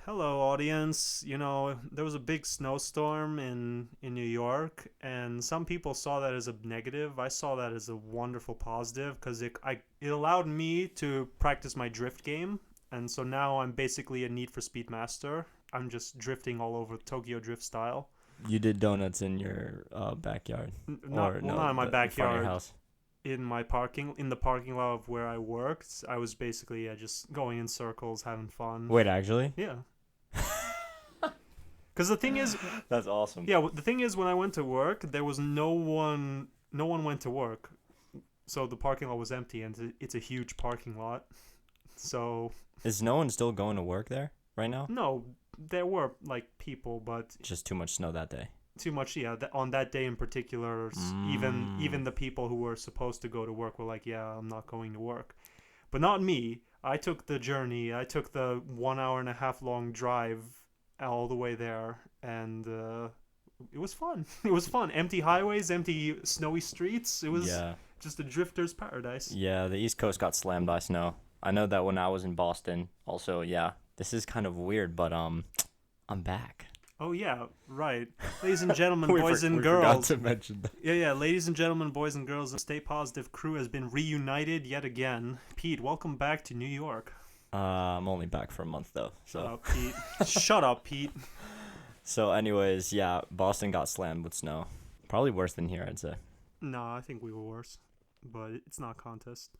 Hello, audience. There was a big snowstorm in New York, and some people saw that as a negative. I saw that as a wonderful positive because it allowed me to practice my drift game, and so now I'm basically a Need for Speed master. I'm just drifting all over Tokyo Drift style. You did donuts in your backyard, Not or well, no, not in my in front of your backyard. house. In the parking lot of where I worked. I was basically just going in circles, having fun. Wait, actually, Yeah. Because the thing is, that's awesome. yeah, the thing is, when I went to work, there was no one. No one went to work, so the parking lot was empty, and it's a huge parking lot. So Is no one still going to work there right now? no, there were like people, but Just too much snow that day. too much. Yeah, on that day in particular, even Mm. the people who were supposed to go to work were like, "Yeah, I'm not going to work." But not me. I took the journey. I took the 1 hour and a half long drive all the way there, and it was fun. It was fun. Empty highways, empty snowy streets. It was Yeah, just a drifter's paradise. yeah. The East Coast got slammed by snow. I know that when I was in Boston. Also, yeah, this is kind of weird, but I'm back. Oh yeah, right. Ladies and gentlemen, we boys and we forgot girls. to mention that. Yeah, ladies and gentlemen, boys and girls, the Stay Positive crew has been reunited yet again. Pete, welcome back to New York. I'm only back for a month though. Shut So, up, Pete. Shut up, Pete. anyways, yeah, Boston got slammed with snow. Probably worse than here, I'd say. No, I think we were worse, but it's not a contest.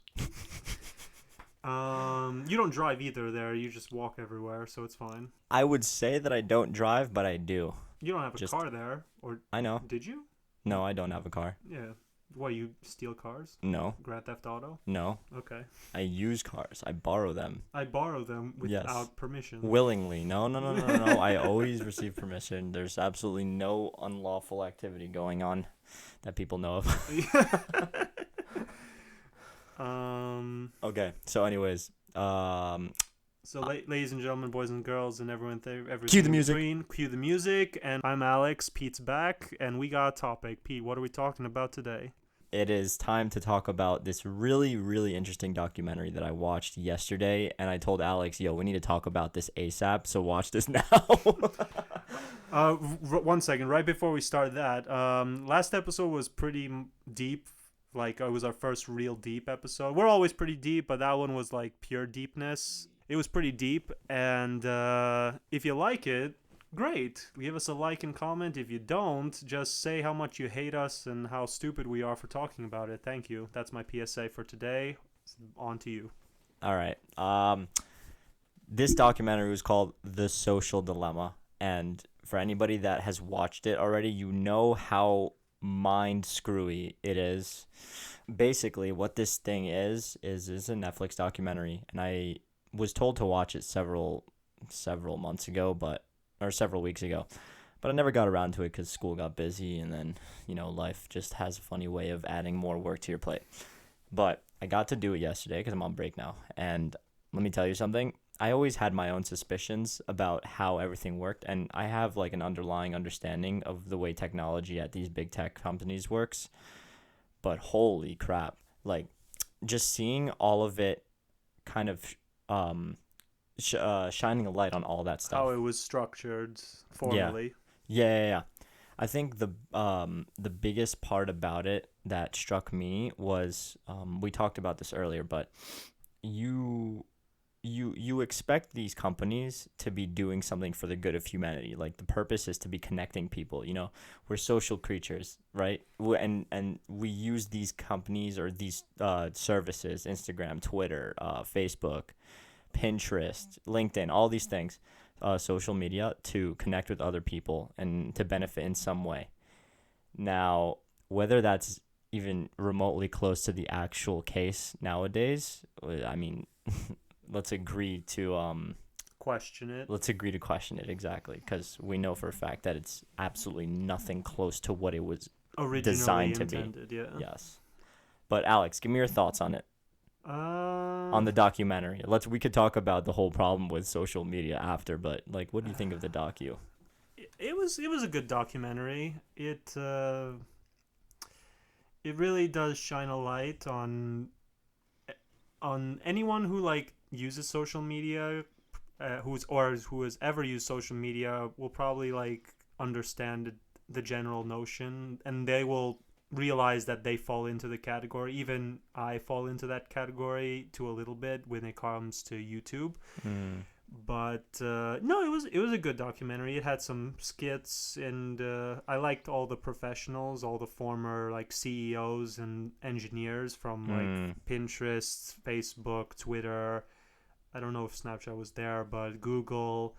You don't drive either there. You just walk everywhere, so it's fine. I would say that I don't drive, but I do. You don't have a Just car there, or I know. did you? No, I don't have a car. Yeah. What, you steal cars? No, Grand Theft Auto? no. Okay. I use cars. I borrow them. I borrow them Yes. without permission. Willingly. No, no, no, no, no, no. I always receive permission. There's absolutely no unlawful activity going on that people know of. Okay. So, anyways, Ladies and gentlemen, boys and girls, and everyone there, everything Cue the in music. between, cue the music. And I'm Alex. Pete's back, and we got a topic. Pete, what are we talking about today? it is time to talk about this really, really interesting documentary that I watched yesterday. And I told Alex, yo, we need to talk about this ASAP. So, watch this now. 1 second. Right before we start that, last episode was pretty deep. Like, it was our first real deep episode. We're always pretty deep, but that one was like pure deepness. It was pretty deep, and if you like it, great. Give us a like and comment. If you don't, just say how much you hate us and how stupid we are for talking about it. Thank you. That's my PSA for today. On to you. All right. This documentary was called The Social Dilemma. And for anybody that has watched it already, you know how mind screwy it is. Basically, what this thing is a Netflix documentary, and I was told to watch it several months ago, or several weeks ago, but I never got around to it because school got busy, and then life just has a funny way of adding more work to your plate. But I got to do it yesterday because I'm on break now, and let me tell you something. I always had my own suspicions about how everything worked, and I have like an underlying understanding of the way technology at these big tech companies works. But holy crap, like just seeing all of it kind of shining a light on all that stuff. How it was structured Yeah. formally. Yeah. I think the biggest part about it that struck me was we talked about this earlier, but you expect these companies to be doing something for the good of humanity. Like the purpose is to be connecting people. We're social creatures, right? And we use these companies or these services, Instagram, Twitter, Facebook, Pinterest, LinkedIn, all these things, social media, to connect with other people and to benefit in some way. Now, whether that's even remotely close to the actual case nowadays, I mean, let's agree to Question it. question it exactly, because we know for a fact that it's absolutely nothing close to what it was Originally designed to intended, be. yeah. Yes. But Alex, give me your thoughts on it. On the documentary. We could talk about the whole problem with social media after, but like, what do you think of the docu? It was a good documentary. It really does shine a light on anyone who like uses social media who has ever used social media will probably like understand the general notion, and they will realize that they fall into the category. Even I fall into that category to a little bit when it comes to YouTube. Mm. But no, it was a good documentary. It had some skits, and I liked all the professionals, all the former like CEOs and engineers from like Pinterest, Facebook, Twitter. I don't know if Snapchat was there, but Google,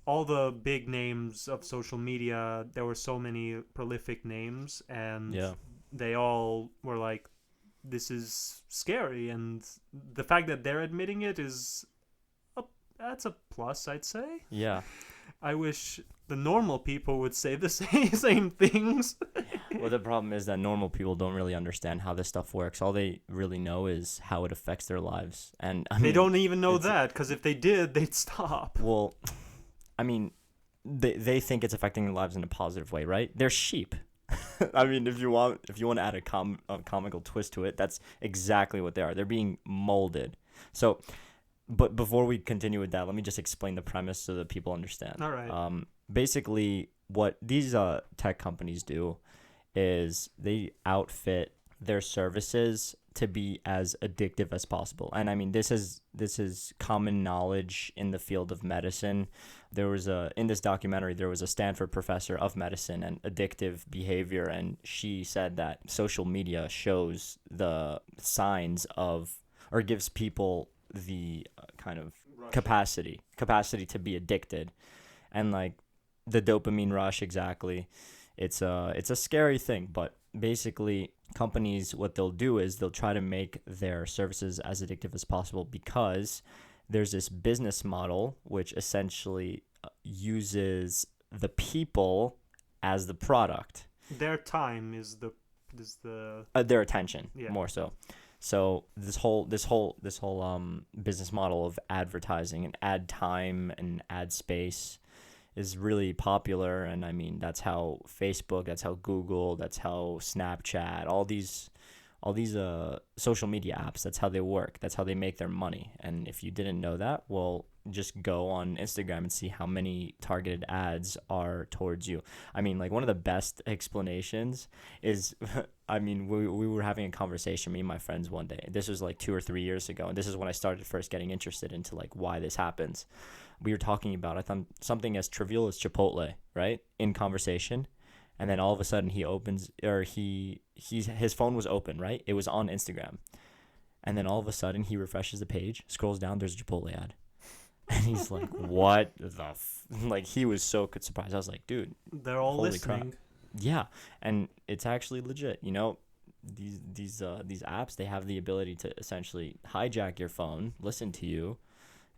all the big names of social media. There were so many prolific names, and Yeah. they all were like, "This is scary," and the fact that they're admitting it is that's a plus, I'd say. Yeah. I wish the normal people would say the same things. Well, the problem is that normal people don't really understand how this stuff works. All they really know is how it affects their lives. And I mean, They don't even know it's- that, because if they did, they'd stop. well, I mean, they think it's affecting their lives in a positive way, right? They're sheep. I mean, if you want to add a comical twist to it, that's exactly what they are. They're being molded. So, but before we continue with that, let me just explain the premise so that people understand. All right. Basically, what these tech companies do is they outfit their services to be as addictive as possible. And I mean, this is common knowledge in the field of medicine. In this documentary, there was a Stanford professor of medicine and addictive behavior, and she said that social media shows the signs of, or gives people the kind of capacity to be addicted. And like the dopamine rush, exactly. It's a scary thing, but basically companies, what they'll do is they'll try to make their services as addictive as possible, because there's this business model which essentially uses the people as the product. Their time is the Their attention, Yeah. more so. So this whole business model of advertising and ad time and ad space is really popular. And I mean, that's how Facebook, that's how Google, that's how Snapchat, all these social media apps, that's how they work, that's how they make their money. And if you didn't know that, well, just go on Instagram and see how many targeted ads are towards you. I mean, like, one of the best explanations is I mean, we were having a conversation, me and my friends, one day. This was like 2 or 3 years ago, and this is when I started first getting interested into like why this happens. We were talking about, I thought, something as trivial as Chipotle, right, in conversation. And then all of a sudden his phone was open, right? It was on Instagram. And then all of a sudden he refreshes the page, scrolls down, there's a Chipotle ad. And he's like, what the like, he was so surprised. I was like, dude, they're all holy listening. crap. Yeah. And it's actually legit. You know, these apps, they have the ability to essentially hijack your phone, listen to you,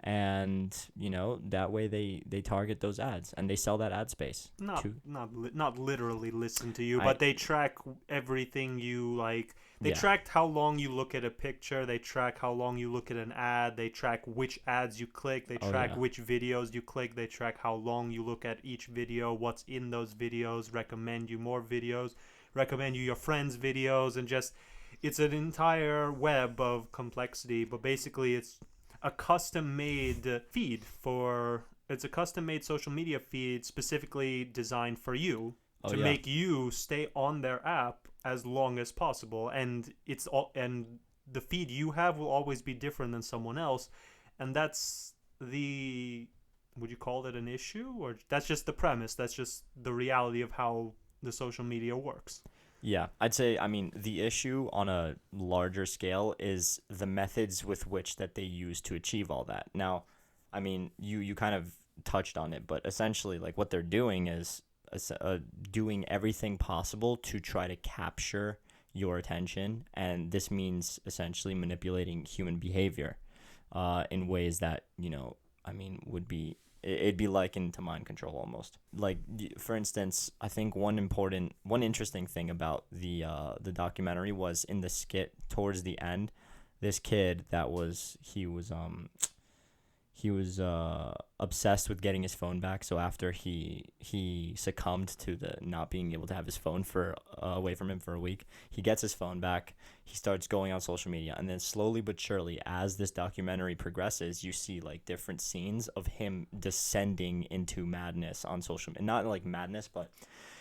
and you know, that way they target those ads and they sell that ad space. Not literally listen to you, but they track everything you like. They track how long you look at a picture. They track how long you look at an ad. They track which ads you click. They track which videos you click. They track how long you look at each video, what's in those videos, recommend you more videos, recommend you your friends' videos, and just, it's an entire web of complexity. But basically, it's a custom-made it's a custom-made social media feed specifically designed for you to make you stay on their app as long as possible, and the feed you have will always be different than someone else, and that's would you call it an issue, or that's just the premise? That's just the reality of how the social media works. Yeah, I'd say, I mean, the issue on a larger scale is the methods with which that they use to achieve all that. Now, I mean, you kind of touched on it, but essentially, like, what they're doing is doing everything possible to try to capture your attention, and this means essentially manipulating human behavior in ways that, you know, I mean, it'd be likened to mind control almost. Like, for instance, I think one interesting thing about the documentary was in the skit towards the end, this kid he was obsessed with getting his phone back. So after he succumbed to the not being able to have his phone for away from him for a week, he gets his phone back. He starts going on social media, and then slowly but surely, as this documentary progresses, you see like different scenes of him descending into madness on social media. Not like madness, but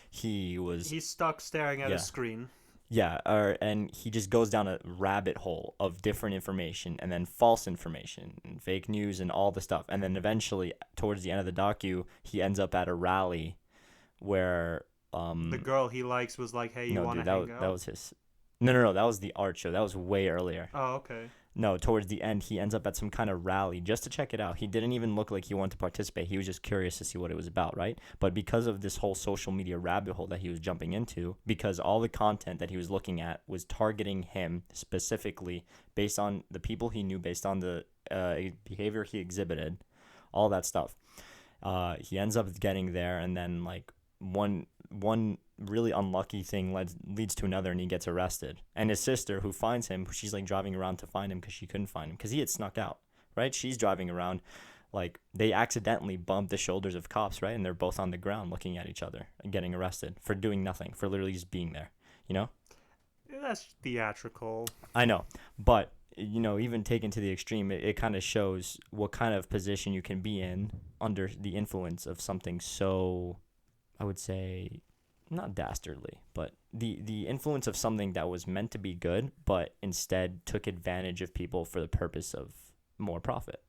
he's stuck staring at a yeah. screen. Yeah, and he just goes down a rabbit hole of different information and then false information and fake news and all the stuff. And then eventually, towards the end of the docu, he ends up at a rally where The girl he likes was like, "Hey, you no, want to dude, hang out?" that was his. No, that was the art show. That was way earlier. Oh, okay. No, towards the end, he ends up at some kind of rally just to check it out. He didn't even look like he wanted to participate. He was just curious to see what it was about, right? But because of this whole social media rabbit hole that he was jumping into, because all the content that he was looking at was targeting him specifically based on the people he knew, based on the behavior he exhibited, all that stuff. He ends up getting there, and then like one really unlucky thing leads to another, and he gets arrested. And his sister, who finds him, she's like driving around to find him because she couldn't find him because he had snuck out, right? She's driving around, like they accidentally bumped the shoulders of cops, right? And they're both on the ground looking at each other and getting arrested for doing nothing, for literally just being there, you know? That's theatrical. I know, but even taken to the extreme, it kind of shows what kind of position you can be in under the influence of something so, I would say, not dastardly, but the influence of something that was meant to be good, but instead took advantage of people for the purpose of more profit.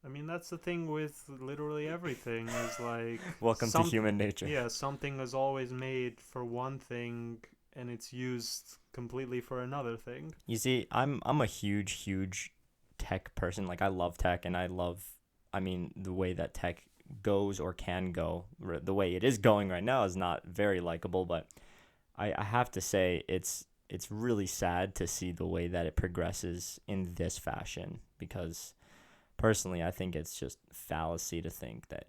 I mean, that's the thing with literally everything is like... Welcome to human nature. Yeah, something is always made for one thing and it's used completely for another thing. You see, I'm a huge tech person. Like, I love tech, and the way that tech goes or can go, the way it is going right now is not very likable, but I have to say it's really sad to see the way that it progresses in this fashion, because personally I think it's just fallacy to think that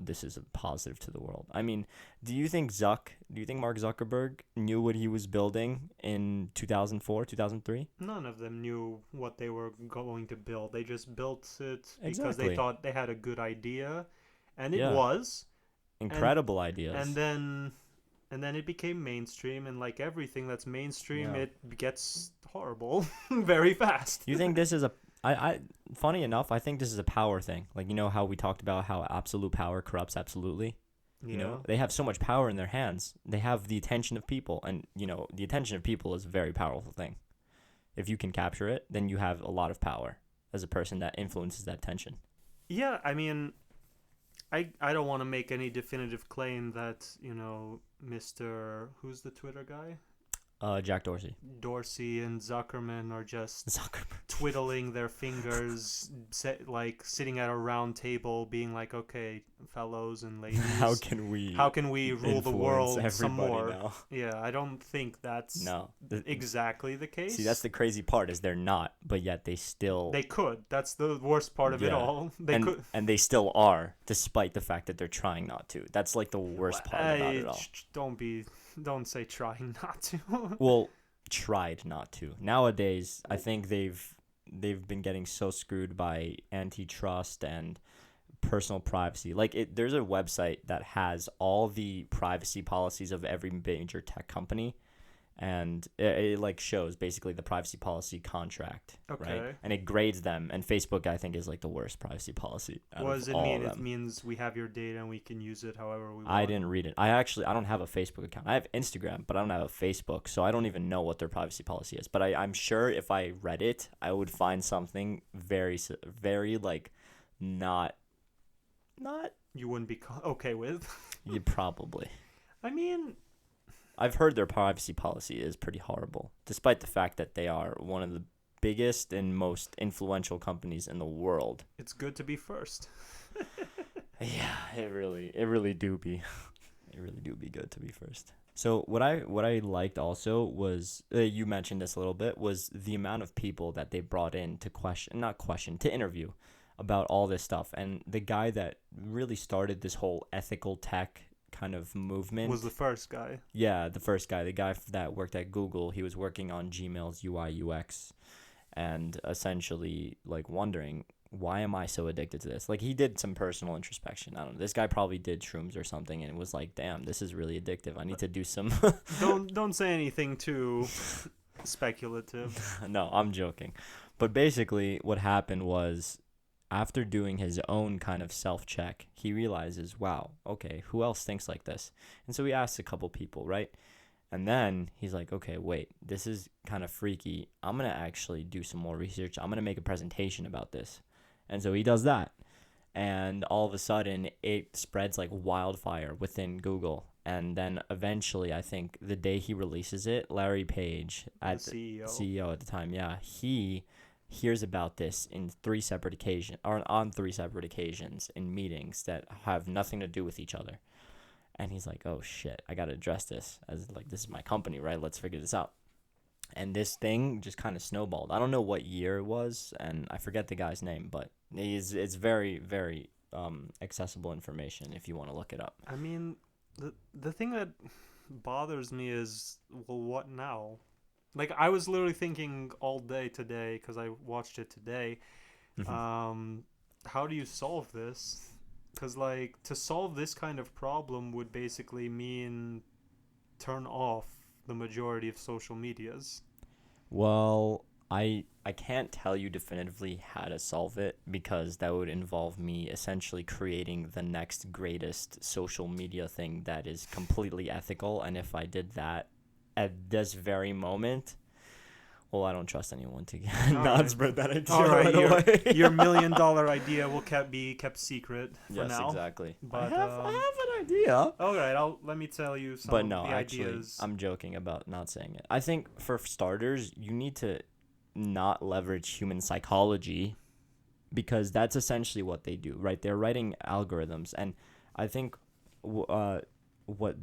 this is a positive to the world. I mean, do you think Mark Zuckerberg knew what he was building in 2004, 2003? None of them knew what they were going to build. They just built it because Exactly. they thought they had a good idea, and it Yeah. was Incredible ideas. and then it became mainstream, and like everything that's mainstream, Yeah. it gets horrible very fast. You think this is funny enough, I think this is a power thing. Like, how we talked about how absolute power corrupts absolutely. Yeah. They have so much power in their hands. They have the attention of people, and the attention of people is a very powerful thing. If you can capture it, then you have a lot of power as a person that influences that attention. Yeah, I mean, I don't want to make any definitive claim that, Mr. Who's the Twitter guy? Jack Dorsey. Dorsey and Zuckerman are just Zuckerberg. twiddling their fingers, like sitting at a round table, being like, "Okay, fellows and ladies, How can we rule the world some everybody more?" now? Yeah, I don't think that's No. exactly the case. See, that's the crazy part, is they're not, but yet they still... They could. That's the worst part of it Yeah. all. They could. And they still are, despite the fact that they're trying not to. That's like the worst part about it all. Don't say trying not to. Well, tried not to. Nowadays, I think they've been getting so screwed by antitrust and personal privacy. Like, there's a website that has all the privacy policies of every major tech company, and it like shows basically the privacy policy contract, Okay. right? And it grades them. And Facebook, I think, is like the worst privacy policy out What of does it all mean? of It them. means we have your data and we can use it however we want. I didn't read it. I don't have a Facebook account. I have Instagram, but I don't have a Facebook, so I don't even know what their privacy policy is. But I'm sure if I read it, I would find something very, very like not. You wouldn't be okay with. You probably. I mean, I've heard their privacy policy is pretty horrible, despite the fact that they are one of the biggest and most influential companies in the world. it's good to be first. Yeah, it really do be good to be first. So what I liked also was, you mentioned this a little bit, was the amount of people that they brought in to interview about all this stuff. And the guy that really started this whole ethical tech kind of movement Was the first guy. Yeah, the first guy, the guy that worked at Google. He was working on Gmail's UI UX, and essentially like wondering, why am I so addicted to this? Like, he did some personal introspection. I don't know. This guy probably did shrooms or something and was like, damn, this is really addictive. I need to do some. Don't say anything too speculative. No, I'm joking. But basically, what happened was, after doing his own kind of self check, he realizes, wow, okay, who else thinks like this? And so he asks a couple people, right? And then he's like, okay, wait, this is kind of freaky. I'm going to actually do some more research. I'm going to make a presentation about this. And so he does that. And all of a sudden, it spreads like wildfire within Google. And then eventually, I think the day he releases it, Larry Page, The CEO. CEO at the time, yeah, he hears about this in on 3 separate occasions in meetings that have nothing to do with each other. And he's like, oh shit, I gotta address this, as like, this is my company, right? Let's figure this out. And this thing just kind of snowballed. I don't know what year it was, and I forget the guy's name, but it's very, very accessible information if you want to look it up. I mean, the thing that bothers me is, well, what now? Like, I was literally thinking all day today, because I watched it today. How do you solve this? Because, like, to solve this kind of problem would basically mean turn off the majority of social medias. Well, I can't tell you definitively how to solve it, because that would involve me essentially creating the next greatest social media thing that is completely ethical. And if I did that at this very moment, well, I don't trust anyone to not spread that idea right away. Your $1 million idea will be kept secret for now. Yes, exactly. But I have an idea. All right, let me tell you some But of no, the actually, ideas. I'm joking about not saying it. I think for starters, you need to not leverage human psychology, because that's essentially what they do, right? They're writing algorithms, and I think what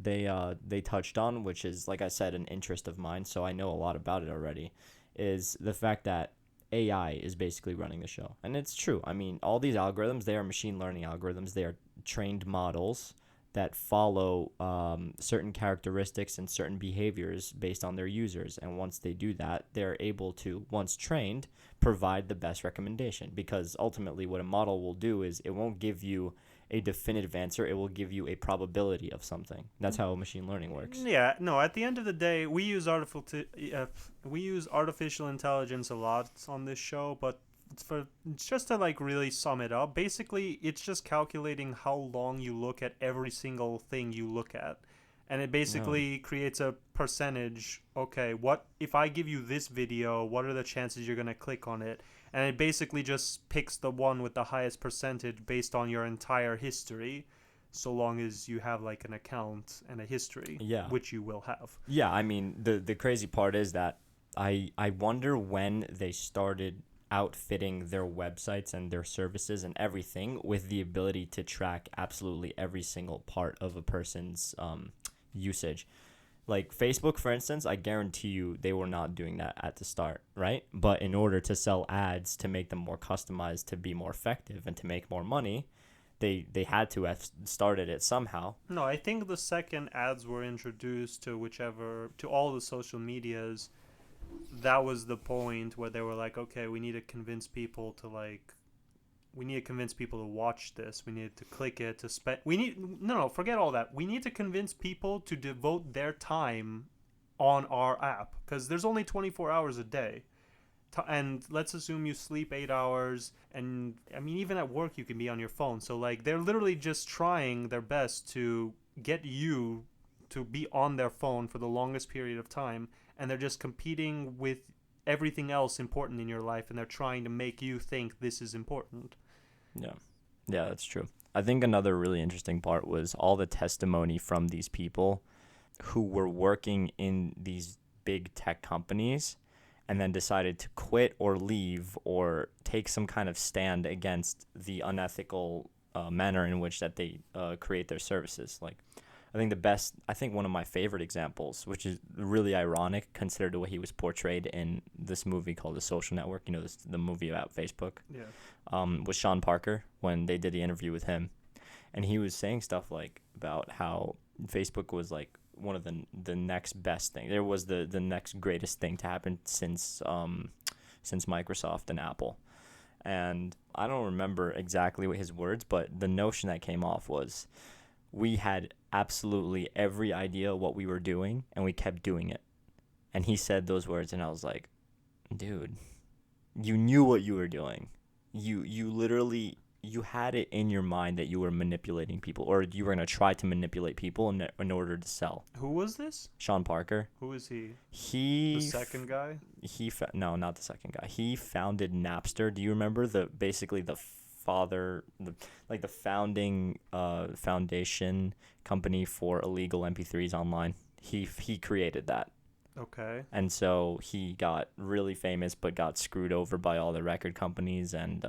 they touched on, which is, like I said, an interest of mine, so I know a lot about it already, is the fact that AI is basically running the show. And it's true. I mean, all these algorithms, they are machine learning algorithms. They are trained models that follow certain characteristics and certain behaviors based on their users. And once they do that, they're able to, once trained, provide the best recommendation. Because ultimately what a model will do is it won't give you a definitive answer. It will give you a probability of something. That's how machine learning works. Yeah, no, at the end of the day, we use artificial intelligence a lot on this show, but just to like really sum it up, basically it's just calculating how long you look at every single thing you look at. And it basically creates a percentage. Okay, what if I give you this video, what are the chances you're going to click on it? And it basically just picks the one with the highest percentage based on your entire history, so long as you have like an account and a history, which you will have. Yeah, I mean, the crazy part is that I wonder when they started outfitting their websites and their services and everything with the ability to track absolutely every single part of a person's usage. Like Facebook, for instance, I guarantee you they were not doing that at the start, right? But in order to sell ads, to make them more customized, to be more effective, and to make more money, they had to have started it somehow. No, I think the second ads were introduced to all the social medias, that was the point where they were like, okay, we need to convince people to watch this. We need to click it, to spend. Forget all that. We need to convince people to devote their time on our app, because there's only 24 hours a day. And let's assume you sleep 8 hours, and I mean, even at work you can be on your phone. So like, they're literally just trying their best to get you to be on their phone for the longest period of time, and they're just competing with everything else important in your life, and they're trying to make you think this is important. Yeah, that's true. I think another really interesting part was all the testimony from these people who were working in these big tech companies and then decided to quit or leave or take some kind of stand against the unethical manner in which that they create their services. Like, I think one of my favorite examples, which is really ironic considered the way he was portrayed in this movie called The Social Network, the movie about Facebook, was Sean Parker, when they did the interview with him. And he was saying stuff like about how Facebook was like one of the next best thing. There was the next greatest thing to happen since Microsoft and Apple. And I don't remember exactly what his words, but the notion that came off was we had absolutely every idea what we were doing, and we kept doing it. And he said those words, and I was like, dude, you knew what you were doing. You literally, you had it in your mind that you were manipulating people, or you were going to try to manipulate people in order to sell. Who was this? Sean Parker. Who is he? He The second guy? No, not the second guy. He founded Napster. Do you remember the founding foundation company for illegal MP3s online? He created that. Okay. And so he got really famous, but got screwed over by all the record companies and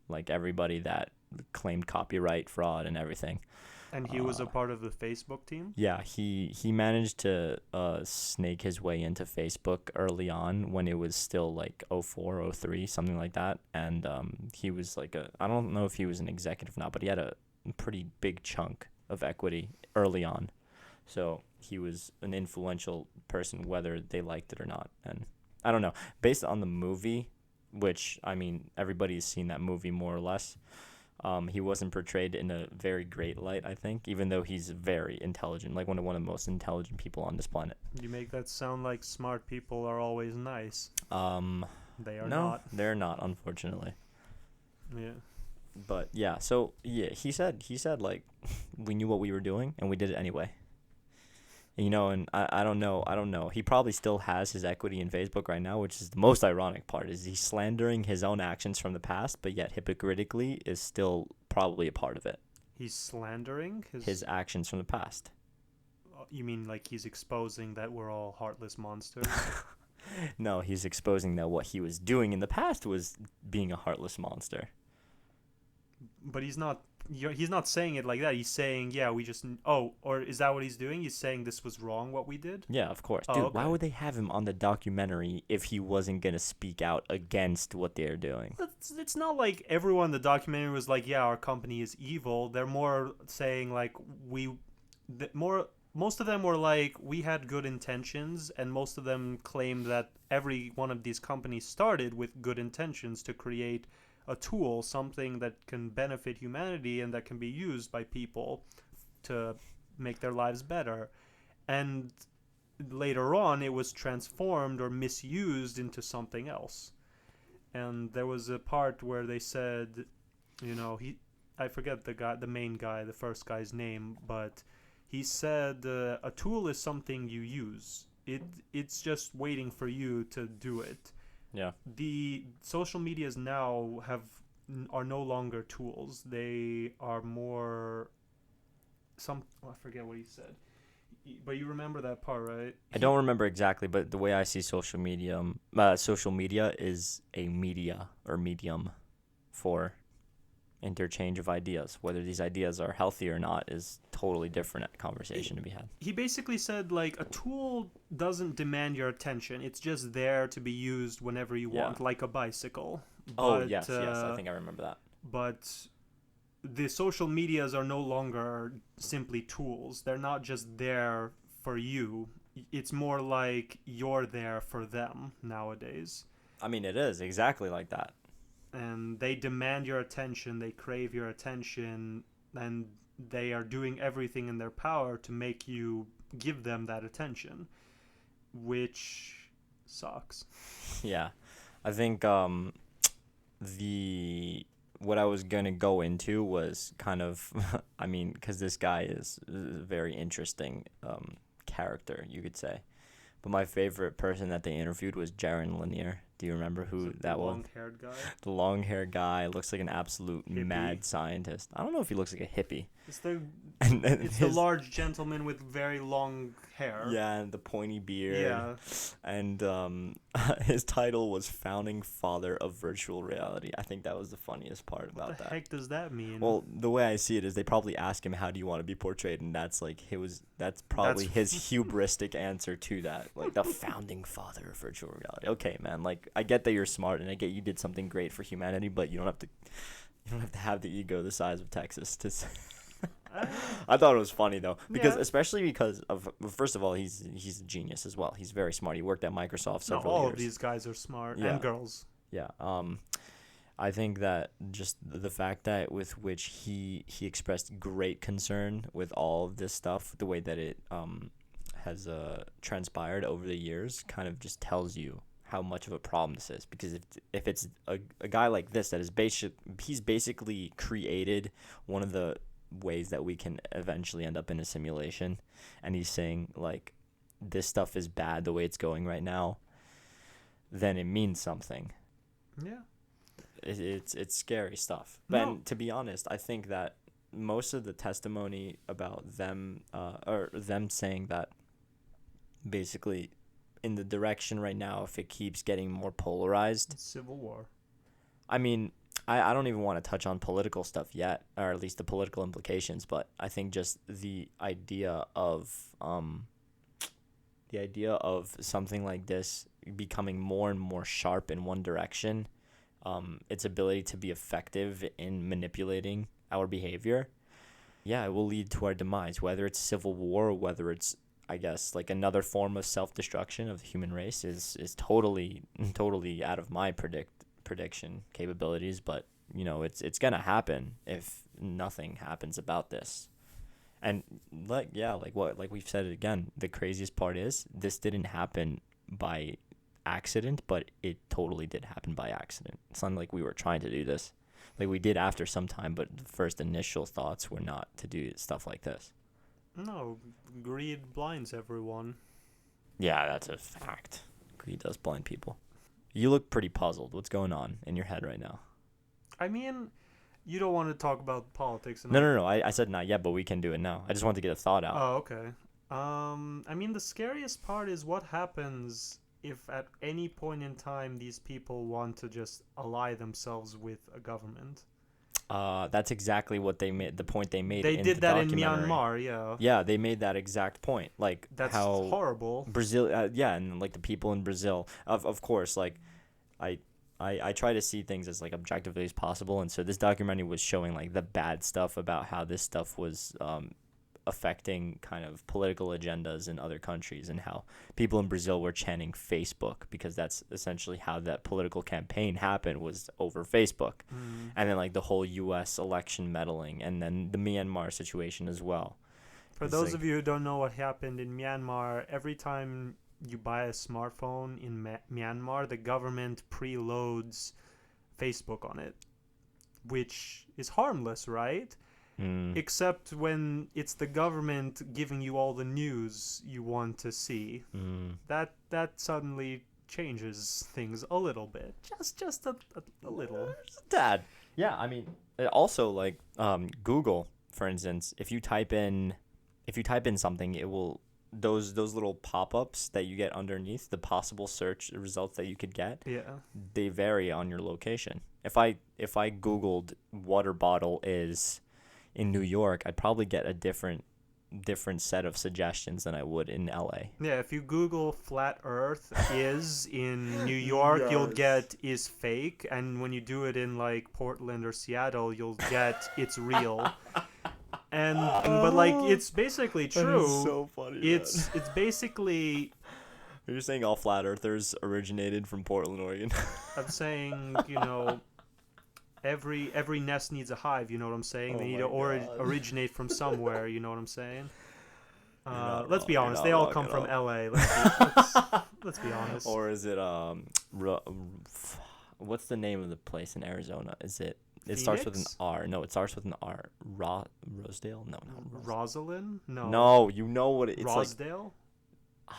like everybody that claimed copyright fraud and everything. And he was a part of the Facebook team? Yeah, he managed to snake his way into Facebook early on when it was still like 04, 03, something like that. And he was like I don't know if he was an executive or not, but he had a pretty big chunk of equity early on. So he was an influential person, whether they liked it or not. And I don't know, based on the movie, which, I mean, everybody's seen that movie more or less. He wasn't portrayed in a very great light, I think, even though he's very intelligent, like one of the most intelligent people on this planet. You make that sound like smart people are always nice. They are No, not. they're not, unfortunately. Yeah. But yeah, so yeah, he said like we knew what we were doing and we did it anyway. You know, and I don't know. He probably still has his equity in Facebook right now, which is the most ironic part, is he's slandering his own actions from the past, but yet hypocritically is still probably a part of it. He's slandering his actions from the past. You mean like he's exposing that we're all heartless monsters? No, he's exposing that what he was doing in the past was being a heartless monster. But he's not saying it like that. He's saying, yeah, we just... Oh, or is that what he's doing? He's saying this was wrong, what we did? Yeah, of course. Oh, Dude, okay. Why would they have him on the documentary if he wasn't going to speak out against what they're doing? It's not like everyone in the documentary was like, yeah, our company is evil. They're more saying, like, most of them were like, we had good intentions, and most of them claimed that every one of these companies started with good intentions to create a tool, something that can benefit humanity and that can be used by people to make their lives better. And later on, it was transformed or misused into something else. And there was a part where they said, you know, I forget the main guy, the first guy's name, but he said a tool is something you use. It's just waiting for you to do it. Yeah. The social medias now are no longer tools. They are more I forget what he said. But you remember that part, right? I don't remember exactly, but the way I see social media is a media or medium for interchange of ideas. Whether these ideas are healthy or not is totally different conversation to be had. He basically said, like, a tool doesn't demand your attention. It's just there to be used whenever you want, like a bicycle. Yes, I think I remember that. But the social medias are no longer simply tools. They're not just there for you. It's more like you're there for them nowadays. I mean, it is exactly like that. And they demand your attention, they crave your attention, and they are doing everything in their power to make you give them that attention, which sucks. Yeah. I think what I was going to go into was kind of, I mean, because this guy is a very interesting character, you could say. But my favorite person that they interviewed was Jaron Lanier. Do you remember who that was? The long-haired guy? The long-haired guy looks like an absolute hippie. Mad scientist. I don't know if he looks like a hippie. It's the large gentleman with very long hair. Yeah, and the pointy beard. Yeah. And his title was Founding Father of Virtual Reality. I think that was the funniest part about that. What the heck does that mean? Well, the way I see it is they probably ask him, how do you want to be portrayed? And that's like that's probably his hubristic answer to that. Like, the founding father of virtual reality. Okay, man, like, I get that you're smart and I get you did something great for humanity, but you don't have to have the ego the size of Texas to I thought it was funny though, because especially because of, first of all, he's a genius as well. He's very smart. He worked at Microsoft several years. All of these guys are smart, and girls. Yeah. I think that just the fact that with which he expressed great concern with all of this stuff, the way that it has transpired over the years, kind of just tells you how much of a problem this is. Because if it's a guy like this that is he's basically created one of the ways that we can eventually end up in a simulation, and he's saying like this stuff is bad the way it's going right now, then it means something. Yeah. It's scary stuff. No. And to be honest, I think that most of the testimony about them or them saying that basically in the direction right now, if it keeps getting more polarized, Civil war. I mean, I don't even want to touch on political stuff yet, or at least the political implications, but I think just the idea of something like this becoming more and more sharp in one direction, its ability to be effective in manipulating our behavior, yeah, it will lead to our demise, whether it's civil war or whether it's, I guess, like another form of self-destruction of the human race is totally out of my prediction capabilities, but you know, it's gonna happen if nothing happens about this. And like we've said it again, the craziest part is this didn't happen by accident, but it totally did happen by accident. It's not like we were trying to do this. Like we did after some time, but the first initial thoughts were not to do stuff like this. No, greed blinds everyone. Yeah, that's a fact. Greed does blind people. You look pretty puzzled. What's going on in your head right now? I mean, you don't want to talk about politics. And No. I said not yet, but we can do it now. I just wanted to get a thought out. Oh, okay. I mean, the scariest part is what happens if at any point in time these people want to just ally themselves with a government. That's exactly what they made. The point they made. They in did the that in documentary. Myanmar, yeah. Yeah, they made that exact point. Like That's how horrible. Brazil, and like the people in Brazil, of course, like I try to see things as like objectively as possible, and so this documentary was showing like the bad stuff about how this stuff was affecting kind of political agendas in other countries, and how people in Brazil were chanting Facebook because that's essentially how that political campaign happened, was over Facebook. And then like the whole US election meddling, and then the Myanmar situation as well. For those of you who don't know what happened in Myanmar, every time you buy a smartphone in Myanmar, the government preloads Facebook on it, which is harmless, right? Except when it's the government giving you all the news you want to see. That suddenly changes things a little bit. Just a little. Dad. Yeah, I mean, also like Google, for instance, if you type in something, it will those little pop-ups that you get underneath the possible search results that you could get. Yeah. They vary on your location. If I Googled water bottle is in New York, I'd probably get a different set of suggestions than I would in LA. Yeah, if you Google flat Earth is in New York, you'll get is fake, and when you do it in like Portland or Seattle, you'll get it's real. But like it's basically true. That is so funny. It's basically. You're saying all flat earthers originated from Portland, Oregon. I'm saying, every nest needs a hive, you know what I'm saying? They need to originate from somewhere, you know what I'm saying? Let's be honest, they all come from LA. Let's be honest. Or is it what's the name of the place in Arizona? Is it Phoenix? Starts with an R. No, it starts with an R. Rosedale? No, not Rosalind? No. No, you know what it's Rosdale? like.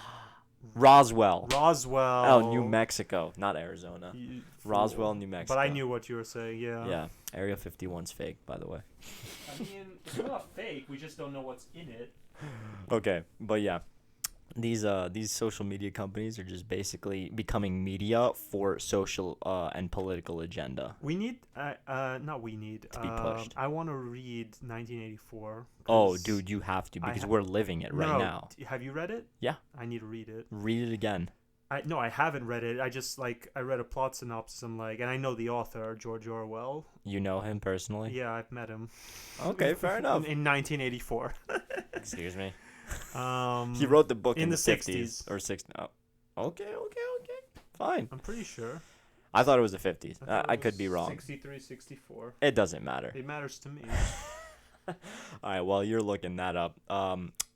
Roswell. Roswell. New Mexico, not Arizona. Roswell, New Mexico. But I knew what you were saying, yeah. Yeah, Area 51's fake, by the way. I mean, it's not fake, we just don't know what's in it. Okay, but yeah. These social media companies are just basically becoming media for social and political agenda. We need not we need to be pushed. I want to read 1984. Oh, dude, you have to because we're living it right now. Have you read it? Yeah. I need to read it. Read it again. I haven't read it. I just I read a plot synopsis. I'm like, and I know the author, George Orwell. You know him personally? Yeah, I've met him. Okay, fair enough. In 1984. Excuse me. He wrote the book in the 60s or 60s. Oh. Okay. Fine. I'm pretty sure. I thought it was the 50s. I thought I it could was be wrong. 63, 64. It doesn't matter. It matters to me. All right, while you're looking that up,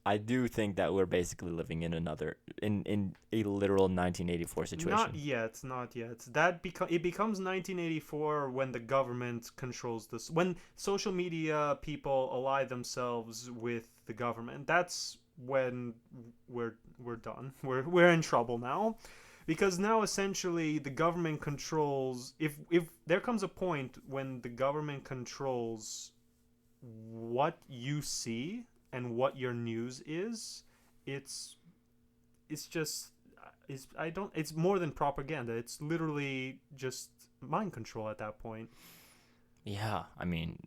I do think that we're basically living in in a literal 1984 situation. Not yet. It becomes 1984 when the government controls this. When social media people ally themselves with the government. That's when we're done. We're in trouble now. Because now essentially the government controls if there comes a point when the government controls what you see and what your news is, it's just it's more than propaganda. It's literally just mind control at that point. Yeah, I mean,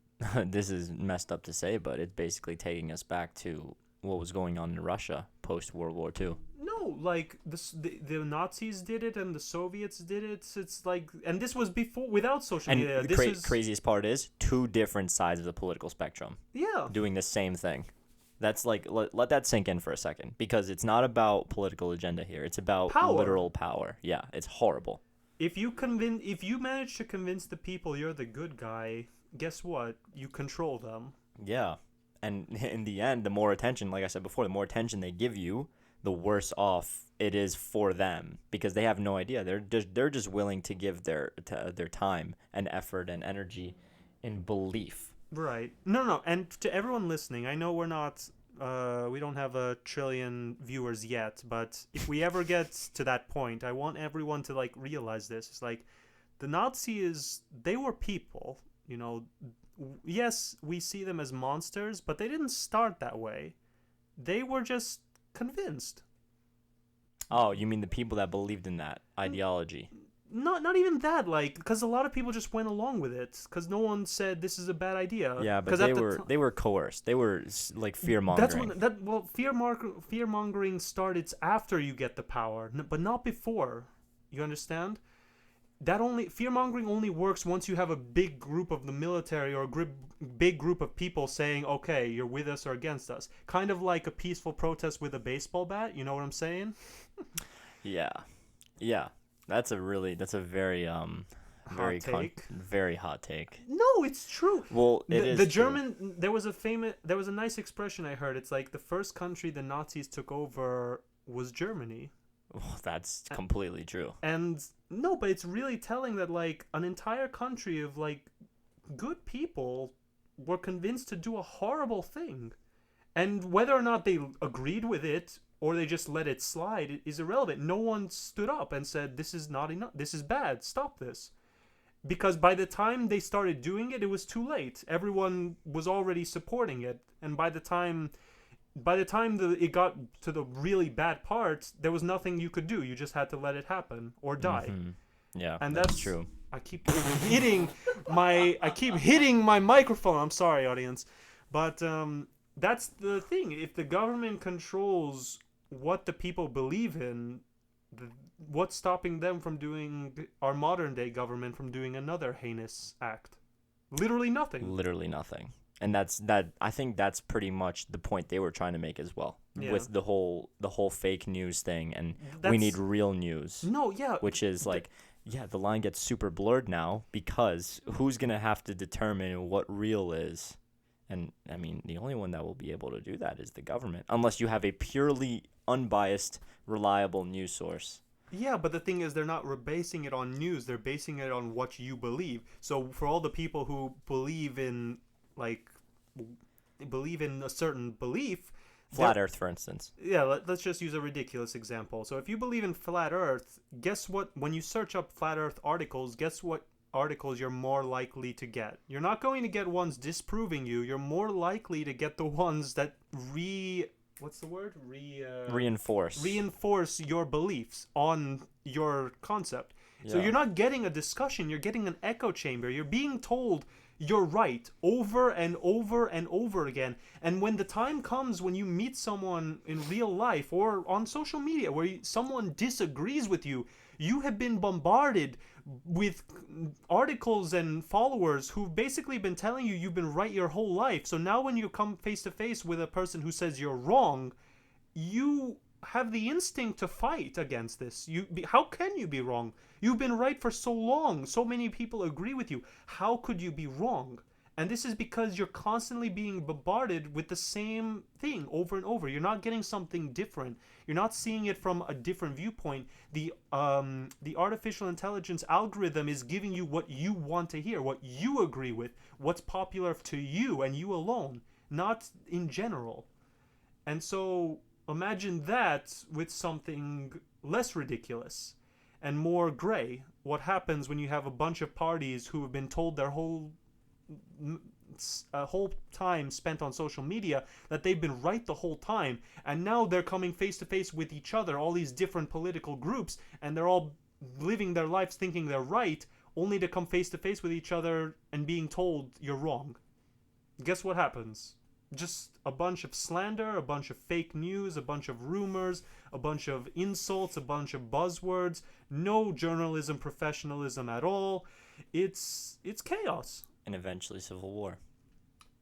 this is messed up to say, but it's basically taking us back to what was going on in Russia post World War II. No, like the Nazis did it and the Soviets did it. It's like, and this was before without social And media. the This is craziest part is two different sides of the political spectrum yeah. doing the same thing. That's like let that sink in for a second, because it's not about political agenda here. It's about Power. literal power. Yeah, it's horrible. If you manage to convince the people you're the good guy, guess what? You control them. Yeah. And in the end, the more attention, like I said before, the more attention they give you, the worse off it is for them, because they have no idea. They're just willing to give their time and effort and energy in belief. Right. No. And to everyone listening, I know we don't have a trillion viewers yet, but if we ever get to that point, I want everyone to like realize this. It's like the Nazis, they were people, you know. Yes, we see them as monsters, but they didn't start that way. They were just convinced. Oh, you mean the people that believed in that ideology? Not even that, like, because a lot of people just went along with it because no one said this is a bad idea. Yeah, but they were coerced. They were like fear mongering. Fear mongering starts after you get the power, but not before. You understand? Fear mongering only works once you have a big group of the military or a big group of people saying, okay, you're with us or against us. Kind of like a peaceful protest with a baseball bat. You know what I'm saying? Yeah. That's a very very very hot take. No, it's true. Well, the German. There was a nice expression I heard. It's like the first country the Nazis took over was Germany. Well, that's completely true. And no, but it's really telling that like an entire country of like good people were convinced to do a horrible thing, and whether or not they agreed with it or they just let it slide is irrelevant. No one stood up and said this is not enough. This is bad. Stop this. Because by the time they started doing it, it was too late. Everyone was already supporting it, and by the time it got to the really bad parts, there was nothing you could do. You just had to let it happen or die. Mm-hmm. Yeah, and that's true. I keep hitting my microphone. I'm sorry, audience, but that's the thing. If the government controls what the people believe in, what's stopping them from doing, our modern day government from doing another heinous act? Literally nothing. Literally nothing. And I think that's pretty much the point they were trying to make as well, with the whole fake news thing, and we need real news. No, yeah. Which is like, the line gets super blurred now, because who's gonna have to determine what real is? And I mean, the only one that will be able to do that is the government, unless you have a purely unbiased, reliable news source. Yeah, but the thing is, they're not basing it on news. They're basing it on what you believe. So for all the people who believe in a certain belief, flat Earth, for instance. Yeah, let's just use a ridiculous example. So if you believe in flat Earth, guess what? When you search up flat Earth articles, guess what articles you're more likely to get? You're not going to get ones disproving you. You're more likely to get the ones that reinforce your beliefs on your concept. Yeah. So you're not getting a discussion. You're getting an echo chamber. You're being told you're right over and over and over again. And when the time comes when you meet someone in real life or on social media where someone disagrees with you, you have been bombarded with articles and followers who've basically been telling you you've been right your whole life. So now when you come face to face with a person who says you're wrong, you have the instinct to fight against this. How can you be wrong? You've been right for so long. So many people agree with you. How could you be wrong? And this is because you're constantly being bombarded with the same thing over and over. You're not getting something different. You're not seeing it from a different viewpoint. The artificial intelligence algorithm is giving you what you want to hear, what you agree with, what's popular to you and you alone, not in general. And so imagine that with something less ridiculous and more gray. What happens when you have a bunch of parties who have been told their whole time spent on social media that they've been right the whole time, and now they're coming face to face with each other, all these different political groups, and they're all living their lives thinking they're right, only to come face to face with each other and being told you're wrong. Guess what happens? Just a bunch of slander, a bunch of fake news, a bunch of rumors, a bunch of insults, a bunch of buzzwords, no journalism professionalism at all. It's chaos. And eventually civil war.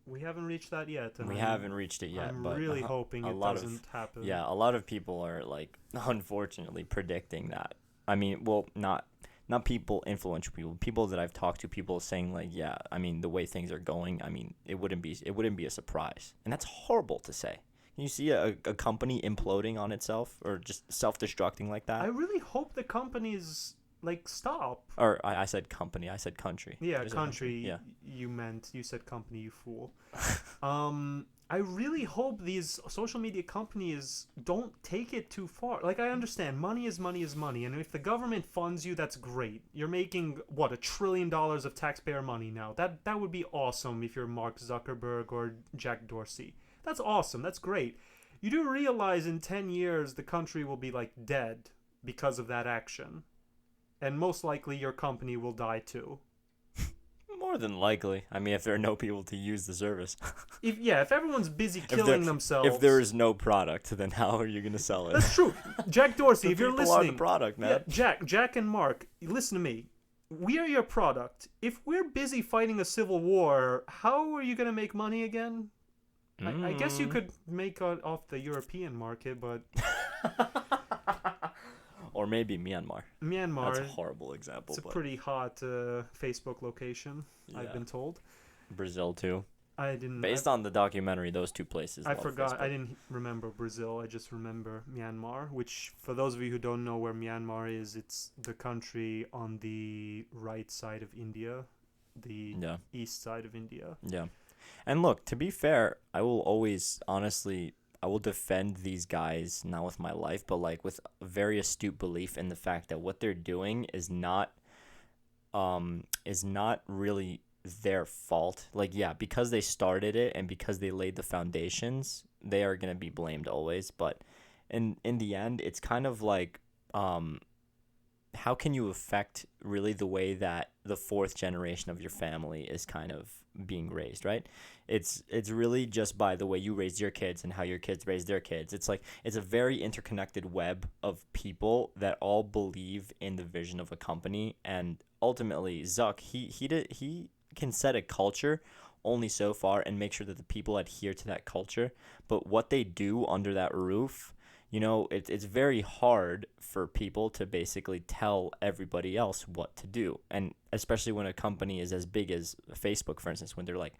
We haven't reached that yet. We haven't reached it yet, I'm but really hoping it doesn't happen. Yeah, a lot of people are like unfortunately predicting that. I mean, well, not people, influential people that I've talked to, people saying like, yeah, I mean, the way things are going, I mean, it wouldn't be a surprise. And that's horrible to say. Can you see a company imploding on itself or just self-destructing like that? I really hope the companies like stop. Or I said company, I said country. Yeah, There's a country. Yeah. You said company, you fool. I really hope these social media companies don't take it too far. Like, I understand money is money is money, and if the government funds you, that's great. You're making what, $1 trillion of taxpayer money now. That would be awesome if you're Mark Zuckerberg or Jack Dorsey. That's awesome. That's great. You do realize in 10 years the country will be like dead because of that action. And most likely your company will die too. More than likely. I mean, if there are no people to use the service. If everyone's busy killing themselves. If there is no product, then how are you going to sell it? That's true. Jack Dorsey, if you're people listening. Are the product, man. Yeah, Jack and Mark, listen to me. We are your product. If we're busy fighting a civil war, how are you going to make money again? I guess you could make off the European market, but... Or maybe Myanmar. Myanmar. That's a horrible example. It's a pretty hot Facebook location, yeah. I've been told. Brazil, too. I didn't... Based on the documentary, those two places. I forgot. Facebook. I didn't remember Brazil. I just remember Myanmar, which, for those of you who don't know where Myanmar is, it's the country on the right side of India, the east side of India. Yeah. And look, to be fair, I will always, honestly... I will defend these guys, not with my life, but like with a very astute belief in the fact that what they're doing is not really their fault. Like, yeah, because they started it and because they laid the foundations, they are going to be blamed always. But in the end, it's kind of like, how can you affect really the way that the fourth generation of your family is kind of being raised, right? It's really just by the way you raised your kids and how your kids raised their kids. It's like it's a very interconnected web of people that all believe in the vision of a company, and ultimately Zuck he can set a culture only so far and make sure that the people adhere to that culture, but what they do under that roof, you know, it's very hard for people to basically tell everybody else what to do. And especially when a company is as big as Facebook, for instance, when they're like,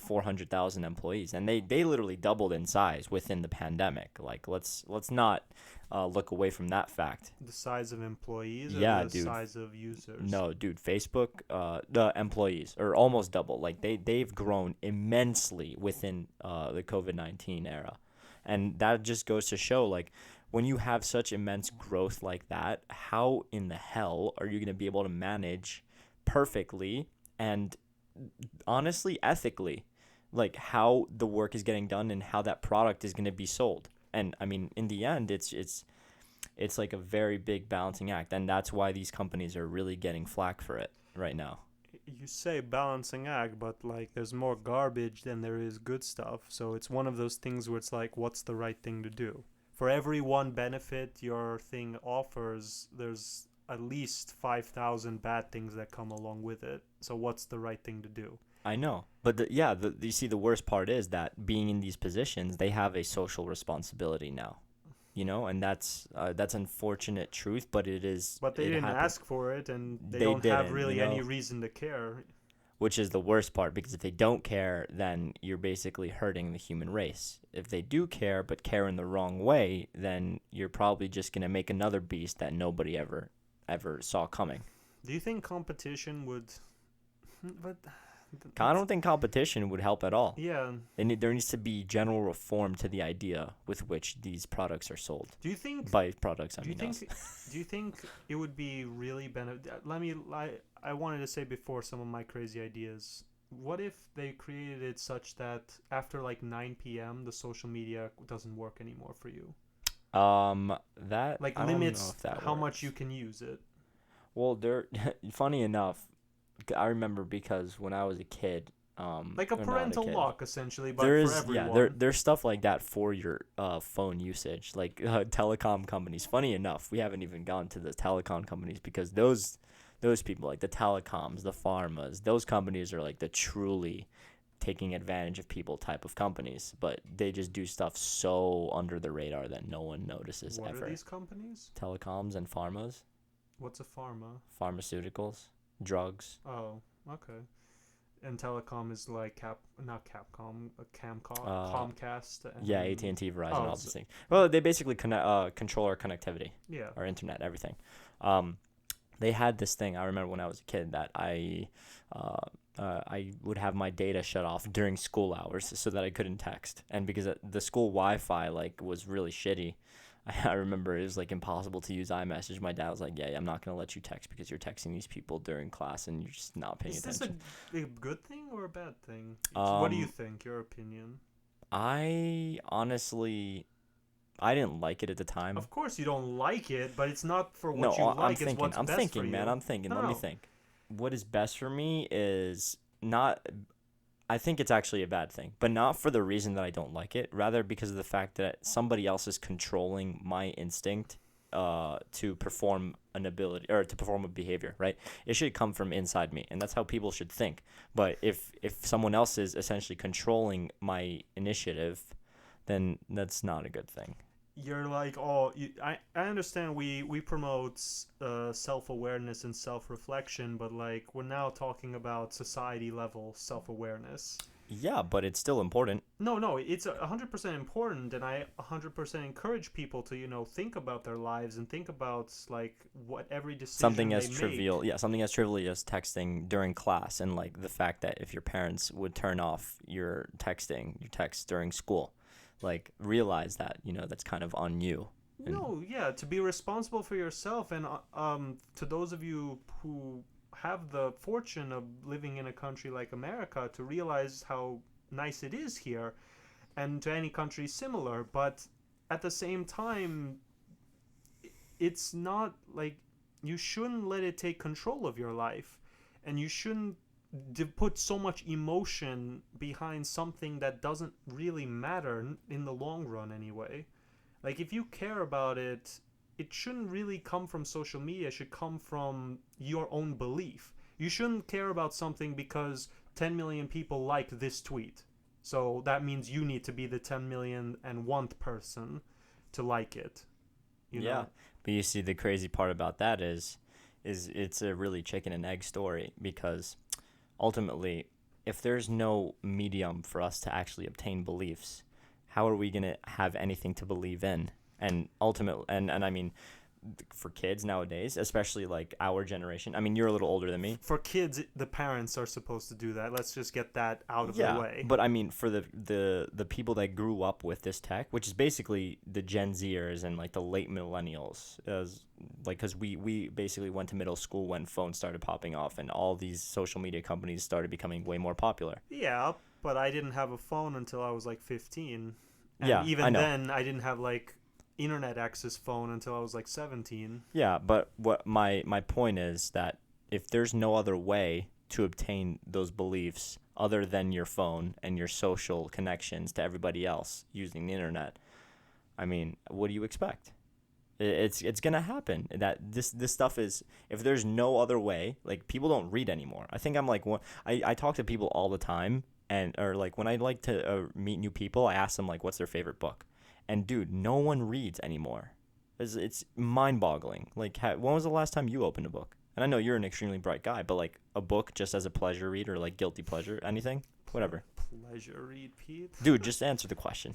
400,000 employees, and they literally doubled in size within the pandemic. Like, let's not look away from that fact. The size of employees, or the size of users? No, dude, Facebook, the employees are almost double. Like they've grown immensely within the COVID-19 era, and that just goes to show, like, when you have such immense growth like that, how in the hell are you going to be able to manage perfectly and honestly ethically, like, how the work is getting done and how that product is going to be sold? And I mean, in the end, it's like a very big balancing act, and that's why these companies are really getting flack for it right now. You say balancing act, but like there's more garbage than there is good stuff. So it's one of those things where it's like, what's the right thing to do? For every one benefit your thing offers, there's at least 5,000 bad things that come along with it. So what's the right thing to do? I know. But you see, the worst part is that being in these positions, they have a social responsibility now. And that's unfortunate truth, but But they it didn't happened. ask for it, and they They don't have didn't, really any reason to care. which is the worst part, because if they don't care, then you're basically hurting the human race. If they do care, but care in the wrong way, then you're probably just going to make another beast that nobody ever saw coming. Do you think competition would? But I don't think competition would help at all. yeah. There needs to be general reform to the idea with which these products are sold. Do you think? By products, I Do you mean us. think? Do you think it would be really I wanted to say before some of my crazy ideas. What if they created it such that after like 9 p.m. the social media doesn't work anymore for you? That Like I don't know limits if that how works. much you can use it. Well, funny enough, I remember because when I was a kid, Like a or not parental kid, lock, essentially, but there for is everyone. there's stuff like that for your phone usage, like telecom companies. Funny enough, we haven't even gone to the telecom companies, because those people, like the telecoms, the pharmas, those companies are like the truly taking advantage of people type of companies, but they just do stuff so under the radar that no one notices What are ever. these companies? Telecoms and pharmas, What's a pharma? pharmaceuticals, drugs. Oh, okay. And telecom is like not Capcom, Uh, Comcast, yeah, and AT&T, Verizon, oh, all these things. Well, they basically control our connectivity, yeah. our internet, everything. Um, they had this thing. I remember when I was a kid that I would have my data shut off during school hours so that I couldn't text, and because the school Wi-Fi like was really shitty. I remember it was like impossible to use iMessage. My dad was like, "Yeah, I'm not gonna let you text because you're texting these people during class and you're just not paying Is this attention." a good thing or a bad thing? What do you Um, think? Your opinion? I honestly, I didn't like it at the time. Of course, you don't like it, but it's not for No, what you I'm like. It's thinking. what's I'm best for thinking, man. you. I'm thinking. No, Let me no. think. What is best for me is not. I think it's actually a bad thing, but not for the reason that I don't like it. Rather because of the fact that somebody else is controlling my instinct, to perform an ability or to perform a behavior. Right? It should come from inside me, and that's how people should think. But if someone else is essentially controlling my initiative, then that's not a good thing. You're like, oh, I understand we promote self-awareness and self-reflection, but like we're now talking about society level self-awareness. Yeah, but it's still important. No, no, it's 100% important, and I 100% encourage people to, think about their lives and think about like what every decision Something they as make. trivial, yeah, something as trivial as texting during class, and like the fact that if your parents would turn off your text during school, like realize that that's kind of on you. And No, yeah, to be responsible for yourself, and to those of you who have the fortune of living in a country like America, to realize how nice it is here, and to any country similar. But at the same time, it's not like you shouldn't let it take control of your life, and you shouldn't put so much emotion behind something that doesn't really matter in the long run anyway. Like if you care about it, it shouldn't really come from social media. It should come from your own belief. You shouldn't care about something because 10 million people like this tweet. So that means you need to be the 10 million and one person to like it. You yeah, know? but you see, the crazy part about that is it's a really chicken and egg story, because ultimately, if there's no medium for us to actually obtain beliefs, how are we going to have anything to believe in? And ultimately, and I mean, for kids nowadays, especially like our generation, I mean, you're a little older than me. For kids, the parents are supposed to do that. Let's just get that out of the Yeah, way. but I mean, for the people that grew up with this tech, which is basically the Gen Zers and like the late millennials, as like because we basically went to middle school when phones started popping off and all these social media companies started becoming way more popular. Yeah, but I didn't have a phone until I was like 15. And Yeah, I even know. then, I didn't have like internet access phone until I was like 17. Yeah, but what my point is that if there's no other way to obtain those beliefs other than your phone and your social connections to everybody else using the internet, I mean, what do you expect? It's gonna happen. That this stuff is, if there's no other way, like people don't read anymore. I think I'm like one. I talk to people all the time, and or like when I like to meet new people, I ask them like what's their favorite book, And dude, no one reads anymore. It's mind-boggling. Like, when was the last time you opened a book? And I know you're an extremely bright guy, but like a book just as a pleasure read or like guilty pleasure, anything, whatever. Pleasure read, Pete. Dude, just answer the question.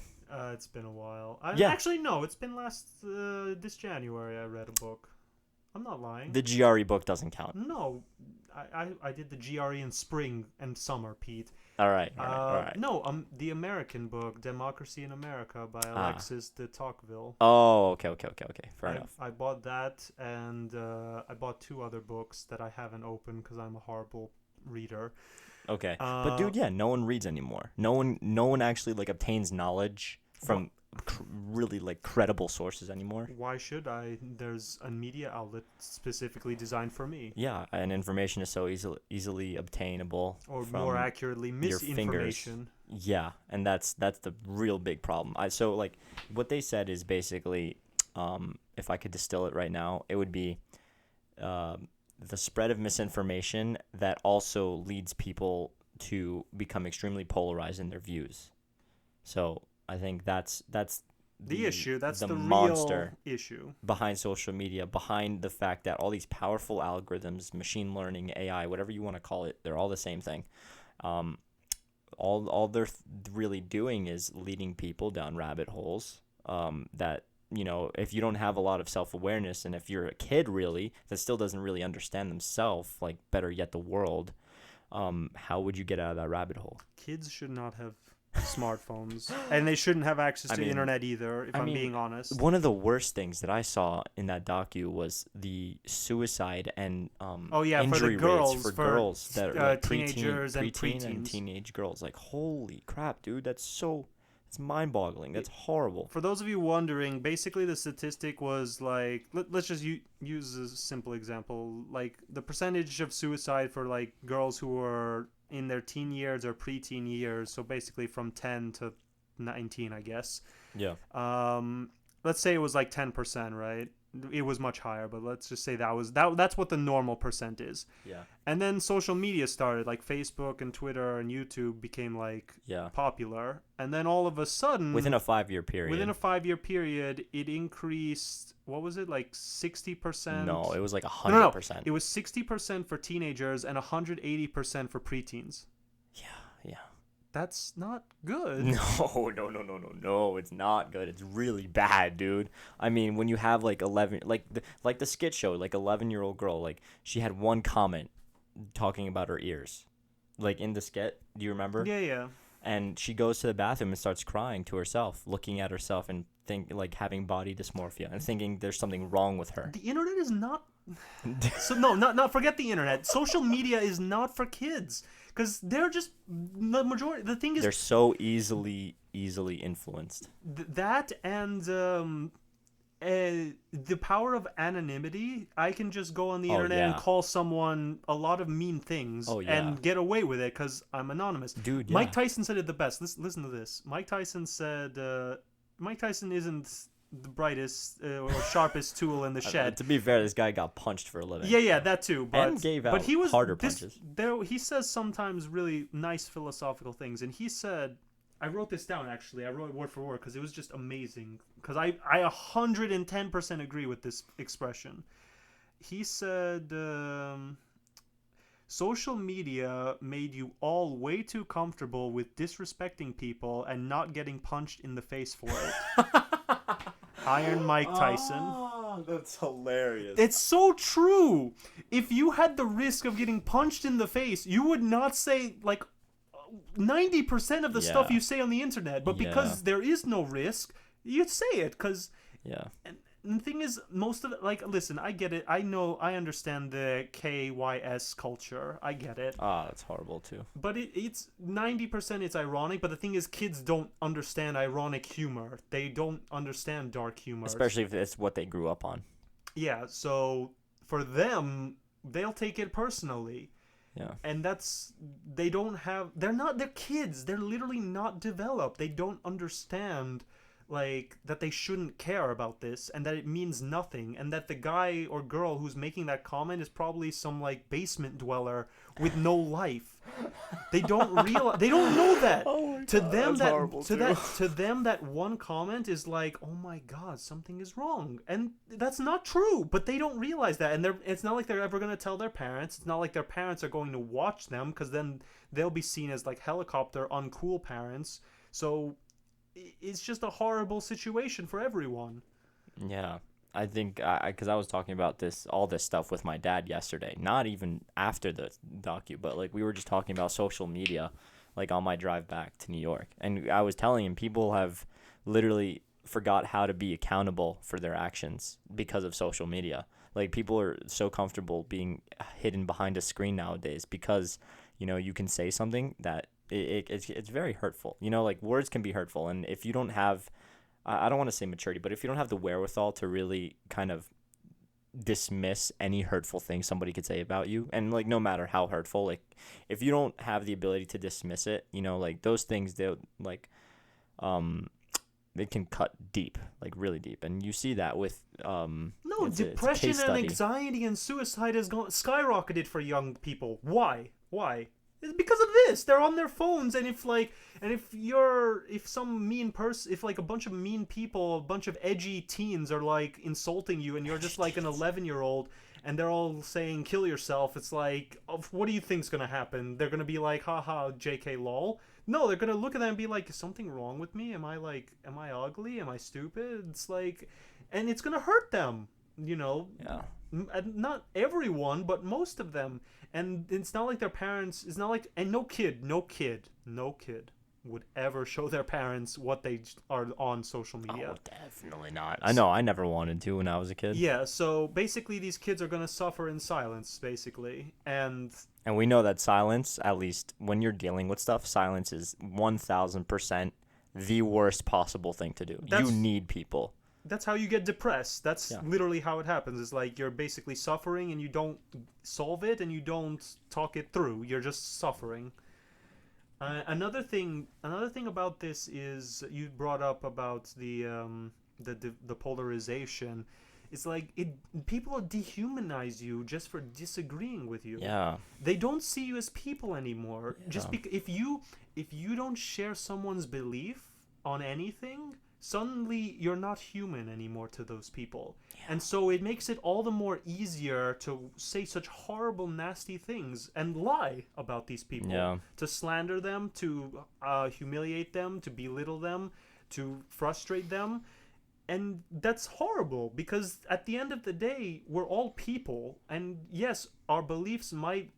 It's been a while. Yeah. Actually, no. It's been this January. I read a book. I'm not lying. The GRE book doesn't count. No, I did the GRE in spring and summer, Pete. All right. All right. No, the American book, Democracy in America by Alexis de Tocqueville. Oh, okay. Fair enough. I bought that, and I bought 2 other books that I haven't opened because I'm a horrible reader. Okay, but dude, yeah, no one reads anymore. No one actually like obtains knowledge from really like credible sources anymore. Why should I? There's a media outlet specifically designed for me. Yeah, and information is so easily obtainable. Or from more accurately, misinformation. Yeah, and that's the real big problem. So like what they said is basically, if I could distill it right now, it would be the spread of misinformation that also leads people to become extremely polarized in their views. So I think that's the issue. That's the monster real issue behind social media, behind the fact that all these powerful algorithms, machine learning, AI, whatever you want to call it, they're all the same thing. All they're really doing is leading people down rabbit holes that, you know, if you don't have a lot of self-awareness, and if you're a kid really that still doesn't really understand themselves, like better yet the world, how would you get out of that rabbit hole? Kids should not have smartphones, and they shouldn't have access to internet either, if I'm being honest. One of the worst things that I saw in that docu was the suicide and injury rates for girls that are like teenagers and preteen and teenage girls. Like, holy crap, dude, it's mind-boggling. That's horrible. For those of you wondering, basically the statistic was like, let's just use a simple example. Like the percentage of suicide for like girls who were in their teen years or preteen years, so basically from 10 to 19, I guess. Yeah. Let's say it was like 10%, right? It was much higher, but let's just say that's what the normal percent is. Yeah. And then social media started, like Facebook and Twitter and YouTube became like popular, and then all of a sudden within a 5-year period, it increased. What was it, like 60%? No, it was like 100%. No. It was 60% for teenagers and 180% for preteens. Yeah. That's not good. No, it's not good. It's really bad, dude. I mean, when you have like 11, like the skit show, like 11-year-old girl, like she had one comment talking about her ears, like in the skit. Do you remember? Yeah. And she goes to the bathroom and starts crying to herself, looking at herself and like having body dysmorphia and thinking there's something wrong with her. The internet is not. So no, not forget the internet. Social media is not for kids. Because they're just the majority. The thing is, they're so easily influenced. That and the power of anonymity. I can just go on the internet and call someone a lot of mean things and get away with it because I'm anonymous. Dude, yeah. Mike Tyson said it the best. Listen to this. Mike Tyson said, Mike Tyson isn't the brightest or sharpest tool in the shed. To be fair, this guy got punched for a living. Yeah, that too. And gave out harder punches. He says sometimes really nice philosophical things, and he said, I wrote this down actually. I wrote it word for word because it was just amazing. Because I 110% agree with this expression. He said, social media made you all way too comfortable with disrespecting people and not getting punched in the face for it. Iron Mike Tyson. Oh, that's hilarious. It's so true. If you had the risk of getting punched in the face, you would not say like 90% of the stuff you say on the internet. But because there is no risk, you'd say it. And the thing is, most of it, like, listen, I get it. I know, I understand the KYS culture. I get it. That's horrible too. But it's 90% it's ironic. But the thing is, kids don't understand ironic humor. They don't understand dark humor. Especially if it's what they grew up on. Yeah, so for them, they'll take it personally. Yeah. And they're kids. They're literally not developed. They don't understand like that they shouldn't care about this and that it means nothing, and that the guy or girl who's making that comment is probably some like basement dweller with no life. They don't realize, they don't know that. Oh my To God, them that's horrible too. to them that one comment is like, oh my god, something is wrong, and that's not true. But they don't realize that, and it's not like they're ever gonna tell their parents. It's not like their parents are going to watch them, because then they'll be seen as like helicopter uncool parents. So it's just a horrible situation for everyone. Yeah. I think because I was talking about all this stuff with my dad yesterday, not even after the docu, but like we were just talking about social media, like on my drive back to New York, and I was telling him people have literally forgot how to be accountable for their actions because of social media. Like people are so comfortable being hidden behind a screen nowadays because you can say something that it's very hurtful. Like words can be hurtful, and if you don't have I don't want to say maturity, but if you don't have the wherewithal to really kind of dismiss any hurtful thing somebody could say about you, and like no matter how hurtful, like if you don't have the ability to dismiss it, like those things, um they can cut deep, like really deep, and you see that with No, it's a depression case and study. anxiety and suicide has skyrocketed for young people. Why? It's because of this. They're on their phones, and if some mean person, if like a bunch of mean people, a bunch of edgy teens are like insulting you, and you're just like an 11-year-old, and they're all saying kill yourself, it's like, what do you think's gonna happen? They're gonna be like, haha, JK lol. No, they're gonna look at that and be like, is something wrong with me? Am I ugly? Am I stupid? It's like, and it's gonna hurt them. Yeah. Not everyone, but most of them. And it's not like their parents. It's not like, and no kid would ever show their parents what they are on social media. Oh, definitely not. I know. I never wanted to when I was a kid. Yeah, so basically these kids are gonna suffer in silence, basically, and we know that silence, at least when you're dealing with stuff, silence is 1,000% the worst possible thing to do. You need people. That's how you get depressed. That's Yeah. literally how it happens. It's like you're basically suffering and you don't solve it and you don't talk it through. You're just suffering. Another thing about this is you brought up about the polarization. It's like people dehumanize you just for disagreeing with you. Yeah. They don't see you as people anymore. Yeah. Just because if you don't share someone's belief on anything, suddenly you're not human anymore to those people. Yeah. And so it makes it all the more easier to say such horrible, nasty things and lie about these people. Yeah. To slander them, to humiliate them, to belittle them, to frustrate them. And that's horrible, because at the end of the day, we're all people. And yes, our beliefs might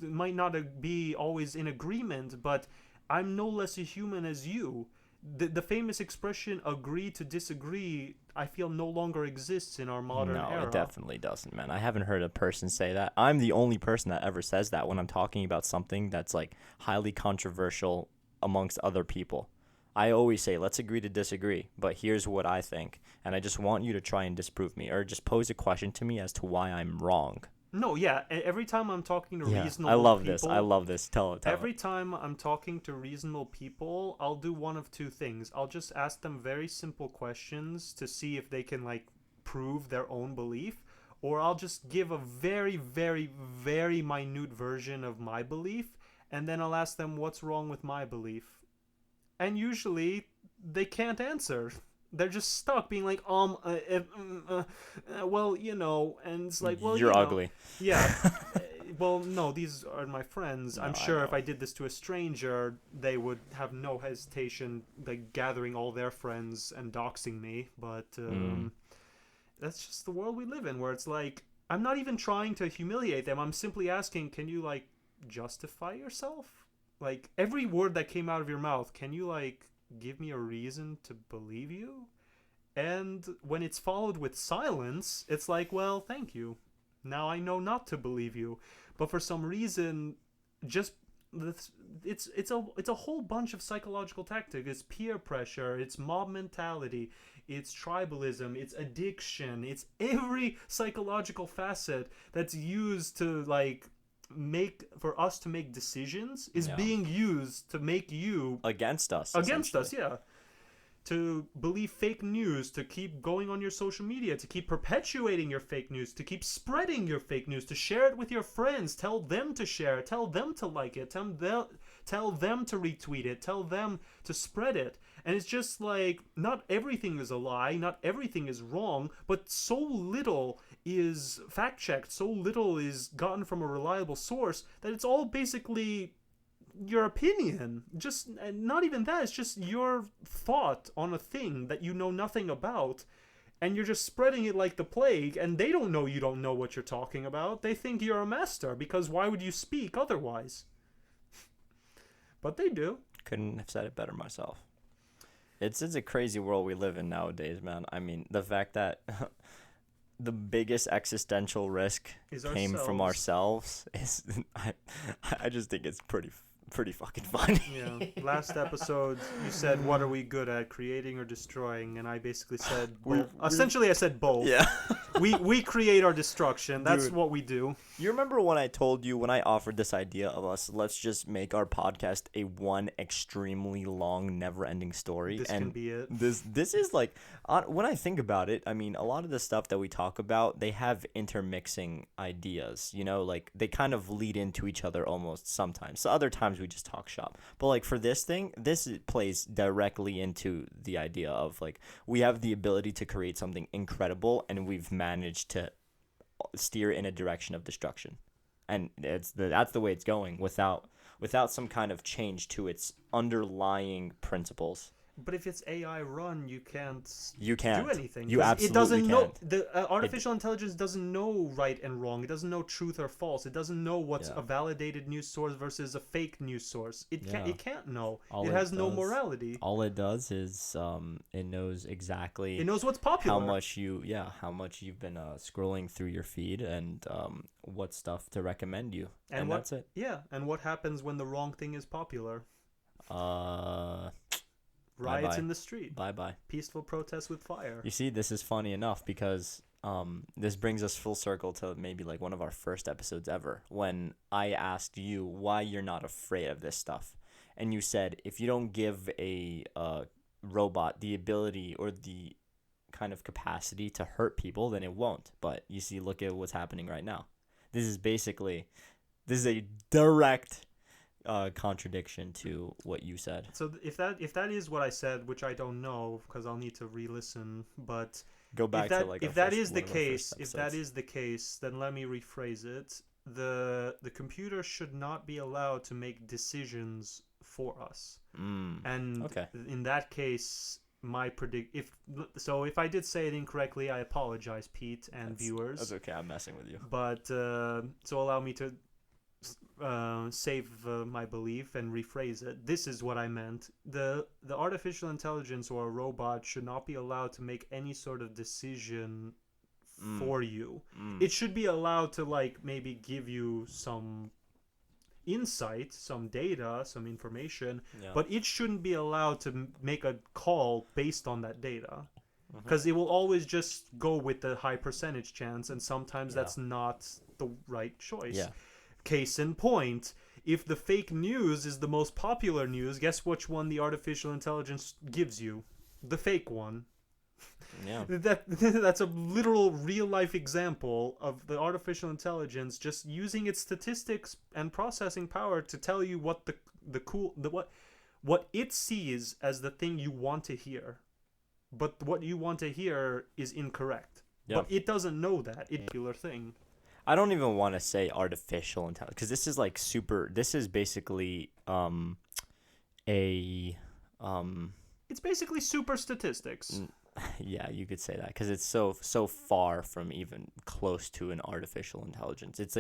not be always in agreement, but I'm no less a human as you. The famous expression agree to disagree, I feel, no longer exists in our modern era. No, it definitely doesn't, man. I haven't heard a person say that. I'm the only person that ever says that when I'm talking about something that's like highly controversial amongst other people. I always say, let's agree to disagree, but here's what I think, and I just want you to try and disprove me, or just pose a question to me as to why I'm wrong. No, yeah. Every time I'm talking to reasonable people... I love this. Tell it. Every time I'm talking to reasonable people, I'll do one of two things. I'll just ask them very simple questions to see if they can, like, prove their own belief, or I'll just give a very, very, very minute version of my belief, and then I'll ask them what's wrong with my belief. And usually, they can't answer. They're just stuck being like, well, and it's like, well, you're ugly. Yeah. Well, no, these are my friends. No, I'm sure if I did this to a stranger, they would have no hesitation, like, gathering all their friends and doxing me. But that's just the world we live in, where it's like, I'm not even trying to humiliate them. I'm simply asking, can you, like, justify yourself? Like, every word that came out of your mouth, can you, like, give me a reason to believe you? And when it's followed with silence, it's like, well, thank you. Now I know not to believe you. But for some reason, just it's a whole bunch of psychological tactics. It's peer pressure, it's mob mentality, it's tribalism, it's addiction, it's every psychological facet that's used to, like, for us to make decisions is being used to make you against us. Yeah. to believe fake news, to keep going on your social media, to keep perpetuating your fake news, to keep spreading your fake news, to share it with your friends, tell them to share it, tell them to like it, tell them to retweet it, tell them to spread it. And it's just like, not everything is a lie, not everything is wrong, but so little is fact checked, so little is gotten from a reliable source that it's all basically your opinion. Just not even that, it's just your thought on a thing that you know nothing about, and you're just spreading it like the plague, and they don't know you don't know what you're talking about. They think you're a master, because why would you speak otherwise? But they do. Couldn't have said it better myself. It's a crazy world we live in nowadays, man. I mean, the fact that the biggest existential risk came from ourselves is I just think it's pretty fucking funny. Yeah. Last episode, you said, "What are we good at, creating or destroying?" And I basically said, essentially, I said both. Yeah. we create our destruction. That's Dude, what we do. You remember when I told you, when I offered this idea of us, let's just make our podcast a one extremely long, never-ending story. This can be it. This is like, when I think about it, I mean, a lot of the stuff that we talk about, they have intermixing ideas. You know, like they kind of lead into each other almost sometimes. So other times we just talk shop. But like for this thing, this plays directly into the idea of like we have the ability to create something incredible, and we've managed to steer in a direction of destruction, and that's the way it's going without some kind of change to its underlying principles. But if it's AI run, you can't do anything. You absolutely it doesn't know. can't. The artificial intelligence doesn't know right and wrong. It doesn't know truth or false. It doesn't know what's a validated news source versus a fake news source. It can't know. It has no morality. All it does is it knows exactly. It knows what's popular. How much you've been scrolling through your feed, and what stuff to recommend you, and that's it. Yeah, and what happens when the wrong thing is popular? Riots Bye-bye. in the street. Bye-bye. Peaceful protests with fire. You see, this is funny enough because this brings us full circle to maybe like one of our first episodes ever, when I asked you why you're not afraid of this stuff. And you said if you don't give a robot the ability or the kind of capacity to hurt people, then it won't. But you see, look at what's happening right now. This is a direct contradiction to what you said. So if that is what I said, which I don't know because I'll need to re-listen, but go back to like if that is the case, then let me rephrase it. The computer should not be allowed to make decisions for us. And okay. In that case, if I did say it incorrectly, I apologize, Pete and viewers. That's okay. I'm messing with you. But so allow me to save my belief and rephrase it. This is what I meant. The artificial intelligence or a robot should not be allowed to make any sort of decision for you. It should be allowed to like maybe give you some insight, some data, some information, but it shouldn't be allowed to make a call based on that data. Because it will always just go with the high percentage chance, and sometimes that's not the right choice. Case in point, if the fake news is the most popular news, guess which one the artificial intelligence gives you? The fake one. Yeah. That's a literal real life example of the artificial intelligence just using its statistics and processing power to tell you what what it sees as the thing you want to hear. But what you want to hear is incorrect. But it doesn't know that. It's a particular thing. I don't even want to say artificial intelligence, because this is like this is basically it's basically super statistics. Yeah, you could say that, because it's so far from even close to an artificial intelligence. It's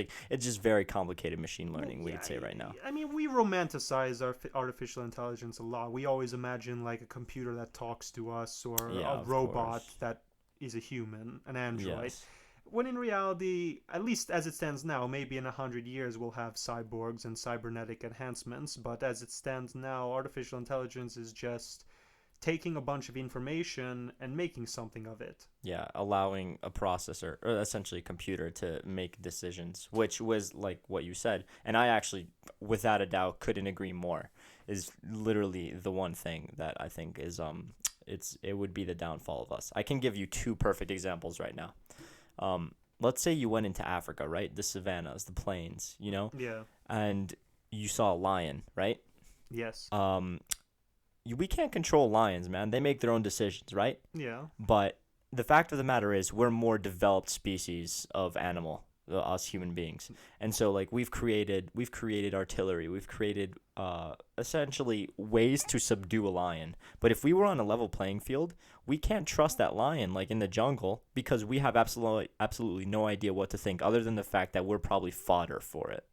just very complicated machine learning, we could say right now. I mean, we romanticize our artificial intelligence a lot. We always imagine like a computer that talks to us, or a robot that is a human, an android. Yes. When in reality, at least as it stands now, maybe in 100 years we'll have cyborgs and cybernetic enhancements, but as it stands now, artificial intelligence is just taking a bunch of information and making something of it. Yeah, allowing a processor, or essentially a computer, to make decisions, which was like what you said. And I actually, without a doubt, couldn't agree more. Is literally the one thing that I think is it would be the downfall of us. I can give you two perfect examples right now. Let's say you went into Africa, right? The savannas, the plains, Yeah. and you saw a lion, right? Yes. We can't control lions, man. They make their own decisions, right? Yeah. But the fact of the matter is, we're more developed species of animal, us human beings, and so like we've created artillery, we've created essentially ways to subdue a lion. But if we were on a level playing field, we can't trust that lion like in the jungle because we have absolutely no idea what to think other than the fact that we're probably fodder for it,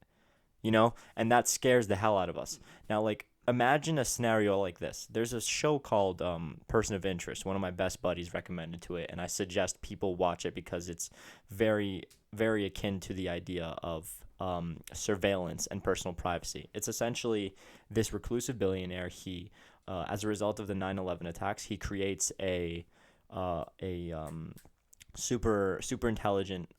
and that scares the hell out of us. Now, like, imagine a scenario like this. There's a show called Person of Interest. One of my best buddies recommended to it, and I suggest people watch it because it's very, very akin to the idea of surveillance and personal privacy. It's essentially this reclusive billionaire. He, as a result of the 9/11 attacks, he creates a super intelligent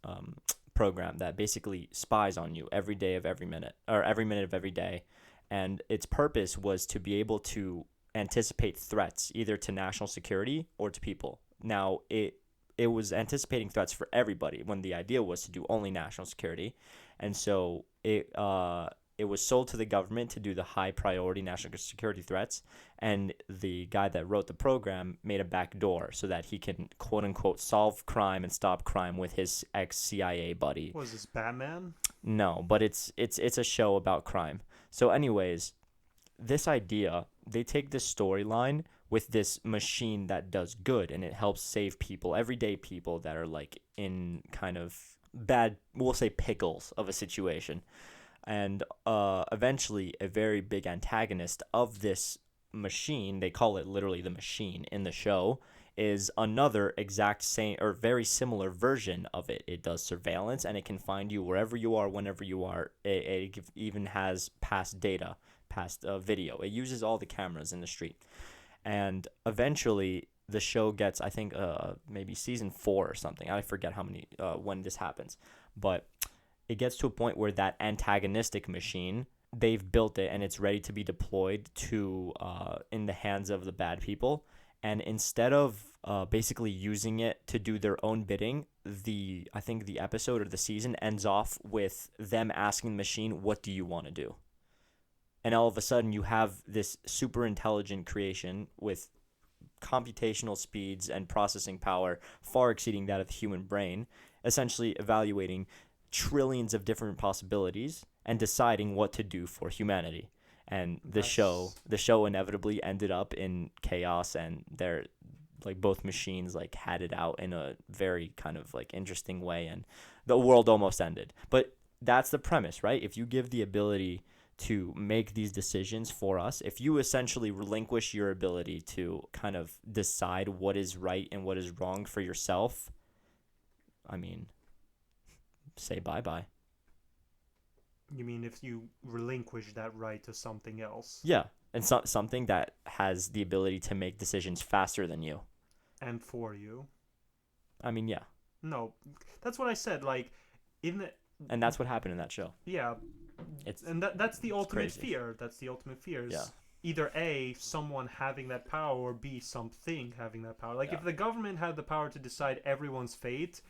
program that basically spies on you every day of every minute, or every minute of every day. And its purpose was to be able to anticipate threats either to national security or to people. Now, it was anticipating threats for everybody when the idea was to do only national security. And so it was sold to the government to do the high priority national security threats. And the guy that wrote the program made a back door so that he can, quote unquote, solve crime and stop crime with his ex-CIA buddy. Was this Batman? No, but it's a show about crime. So anyways, this idea, they take this storyline with this machine that does good and it helps save people, everyday people that are like in kind of bad, we'll say pickles of a situation. And eventually a very big antagonist of this machine, they call it literally the machine in the show, is another exact same or very similar version of it. It does surveillance and it can find you wherever you are, whenever you are. It even has past data, past video. It uses all the cameras in the street. And eventually the show gets, I think, maybe season 4 or something. I forget how many, when this happens. But it gets to a point where that antagonistic machine, they've built it and it's ready to be deployed to in the hands of the bad people. And instead of basically using it to do their own bidding, I think the episode or the season ends off with them asking the machine, "What do you want to do?" And all of a sudden you have this super intelligent creation with computational speeds and processing power far exceeding that of the human brain, essentially evaluating trillions of different possibilities and deciding what to do for humanity. And the show inevitably ended up in chaos, and they're like both machines like had it out in a very kind of like interesting way, and the world almost ended. But that's the premise, right? If you give the ability to make these decisions for us, if you essentially relinquish your ability to kind of decide what is right and what is wrong for yourself, I mean, say bye-bye. You mean if you relinquish that right to something else? Yeah, and something that has the ability to make decisions faster than you. And for you? I mean, yeah. No, that's what I said. Like, and that's what happened in that show. Yeah, that's the ultimate crazy. fear. That's the ultimate fear. Yeah. Either A, someone having that power, or B, something having that power. Like, Yeah. if the government had the power to decide everyone's fate,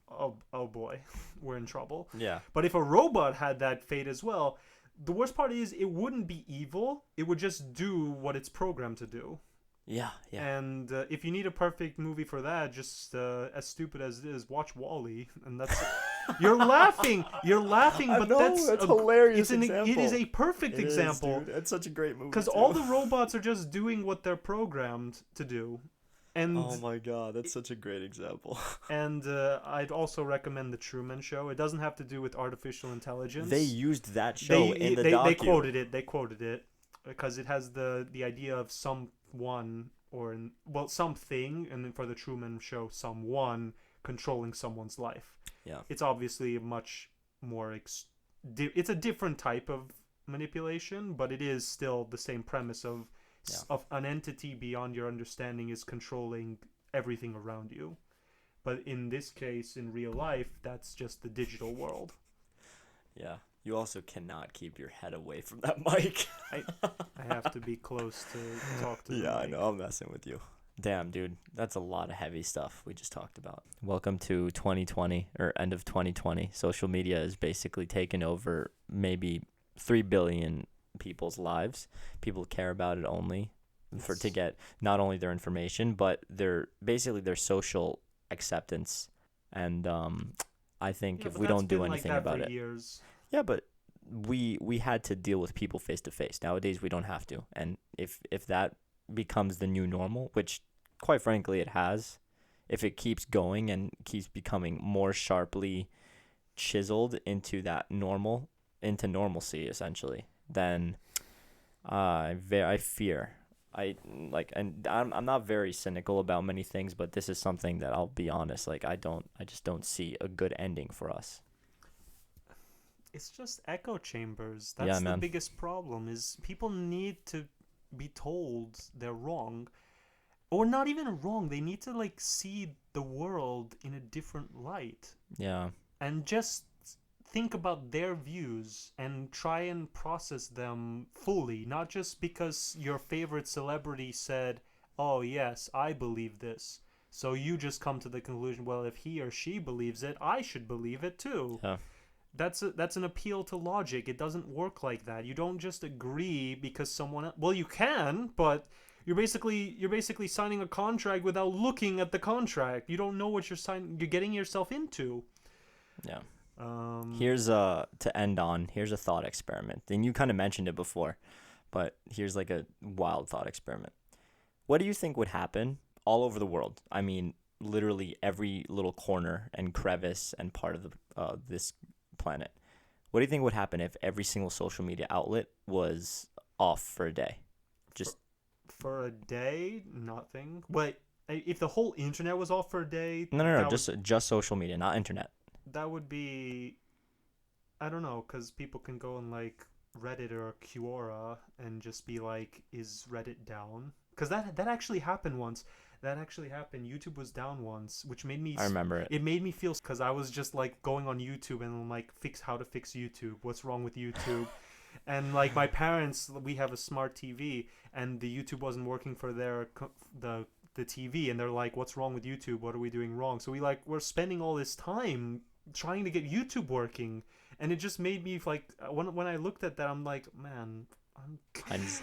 oh boy, we're in trouble. Yeah. But if a robot had that fate as well, the worst part is it wouldn't be evil. It would just do what it's programmed to do. Yeah. And if you need a perfect movie for that, just as stupid as it is, watch WALL-E, and that's. You're laughing, but that's hilarious. It is a perfect example. Dude. It's such a great movie. Because all the robots are just doing what they're programmed to do. And oh my god, that's such a great example. And I'd also recommend The Truman Show. It doesn't have to do with artificial intelligence. They used that show in the docu. They quoted it because it has the idea of someone something, and then for The Truman Show, someone controlling someone's life. Yeah. It's obviously a much more it's a different type of manipulation, but it is still the same premise of an entity beyond your understanding is controlling everything around you. But in this case, in real life, that's just the digital world. Yeah. You also cannot keep your head away from that mic. I have to be close to talk to the Yeah, mic. I know. I'm messing with you. Damn, dude, that's a lot of heavy stuff we just talked about. Welcome to 2020 or end of 2020. Social media is basically taken over maybe 3 billion people's lives. People care about it only for to It's, get not only their information but their social acceptance. And I think yeah, if but we that's don't do been like anything that for about it, years. yeah, but we had to deal with people face to face. Nowadays we don't have to. And if that becomes the new normal, which quite frankly it has, if it keeps going and keeps becoming more sharply chiseled into that normal, into normalcy essentially, then I fear. I like, and I'm not very cynical about many things, but this is something that I'll be honest, like I just don't see a good ending for us. It's just echo chambers. Yeah, That's the man. biggest problem is people need to be told they're wrong, or not even wrong. They need to like see the world in a different light Yeah. and just think about their views and try and process them fully, not just because your favorite celebrity said, "Oh, yes, I believe this." So you just come to the conclusion, well, if he or she believes it, I should believe it too. Yeah. That's an appeal to logic. It doesn't work like that. You don't just agree because someone well, you can, but you're basically signing a contract without looking at the contract. You don't know what you're getting yourself into. Yeah. Um Here's to end on. Here's a thought experiment. And you kind of mentioned it before, but here's like a wild thought experiment. What do you think would happen all over the world? I mean, literally every little corner and crevice and part of the this planet. What do you think would happen if every single social media outlet was off for a day? for, Just for a day, nothing. But if the whole internet was off for a day, no, no, no. that would Just social media, not internet. that would be I don't know, because people can go on like Reddit or Quora and just be like, "Is Reddit down?" Because that actually happened once. That actually happened. YouTube was down once, which made me I remember it. it made me feel because I was just like going on YouTube and I'm like fix how to fix YouTube. What's wrong with YouTube? And like my parents, we have a smart TV, and the YouTube wasn't working for the TV, and they're like, "What's wrong with YouTube? What are we doing wrong?" So we're spending all this time trying to get YouTube working, and it just made me like when I looked at that, I'm like, man, I'm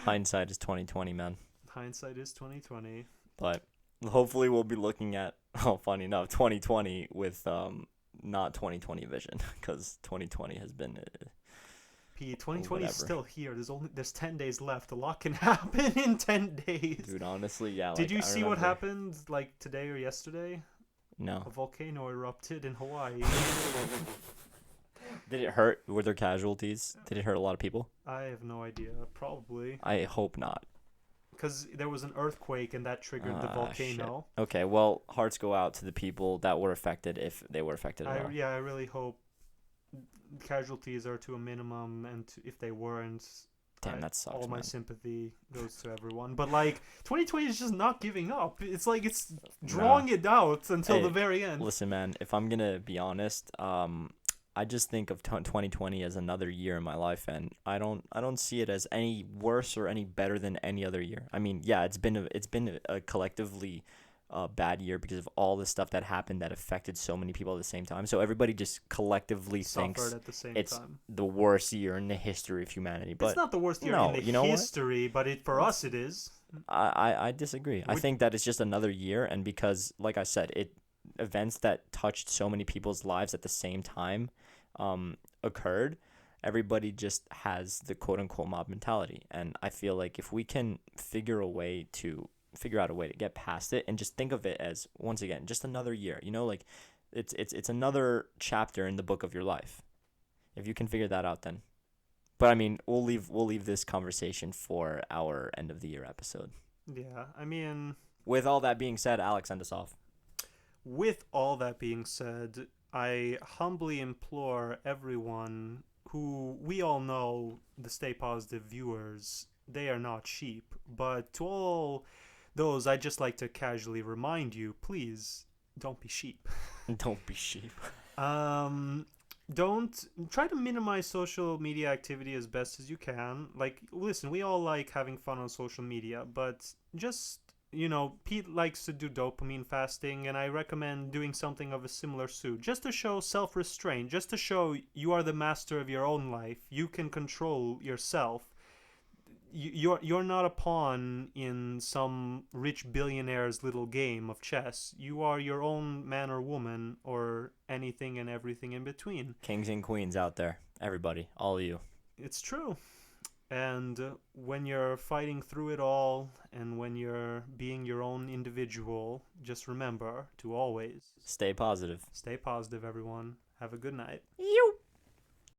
Hindsight is 2020, man. hindsight is 2020. But hopefully we'll be looking at oh, funny enough, 2020 with not 2020 vision because 2020 has been 2020 is whatever. still here. There's 10 days left. A lot can happen in 10 days. Dude, honestly, yeah. Did Like you I see what remember. happened like today or yesterday? No. A volcano erupted in Hawaii. Did it hurt? Were there casualties? Did it hurt a lot of people? I have no idea. Probably I hope not. because there was an earthquake and that triggered the Ah, shit. volcano. Okay, well, hearts go out to the people that were affected if they were affected at all. I really hope casualties are to a minimum, and if they weren't, Damn, that sucks, all my man. sympathy goes to everyone. But like 2020 is just not giving up. It's like it's drawing it out until Hey, the very end. Listen, man, if I'm gonna be honest, I just think of 2020 as another year in my life, and I don't see it as any worse or any better than any other year. I mean, yeah, it's been a collectively bad year because of all the stuff that happened that affected so many people at the same time. So everybody just collectively thinks Suffered at the same it's time. the worst year in the history of humanity. But It's not the worst year no, in the you know what? history, but for us it is. I disagree. I Would- think that it's just another year, and because, like I said, events that touched so many people's lives at the same time occurred. Everybody just has the quote unquote mob mentality, and I feel like if we can figure out a way to get past it and just think of it as once again just another year, like it's another chapter in the book of your life. If you can figure that out, then. But I mean, we'll leave this conversation for our end of the year episode. Yeah, I mean, With all that being said, Alex, send us off. with all that being said, I humbly implore everyone who we all know, the Stay Positive viewers, they are not sheep. But to all those, I'd just like to casually remind you, please don't be sheep. Don't be sheep. Don't try to minimize social media activity as best as you can. Like, listen, we all like having fun on social media, but just Pete likes to do dopamine fasting, and I recommend doing something of a similar suit, just to show self-restraint, just to show you are the master of your own life. You can control yourself. You're not a pawn in some rich billionaire's little game of chess. You are your own man or woman, or anything and everything in between. Kings and queens out there, everybody, all of you. It's true. And when you're fighting through it all, and when you're being your own individual, just remember to always Stay positive. stay positive, everyone. Have a good night. You.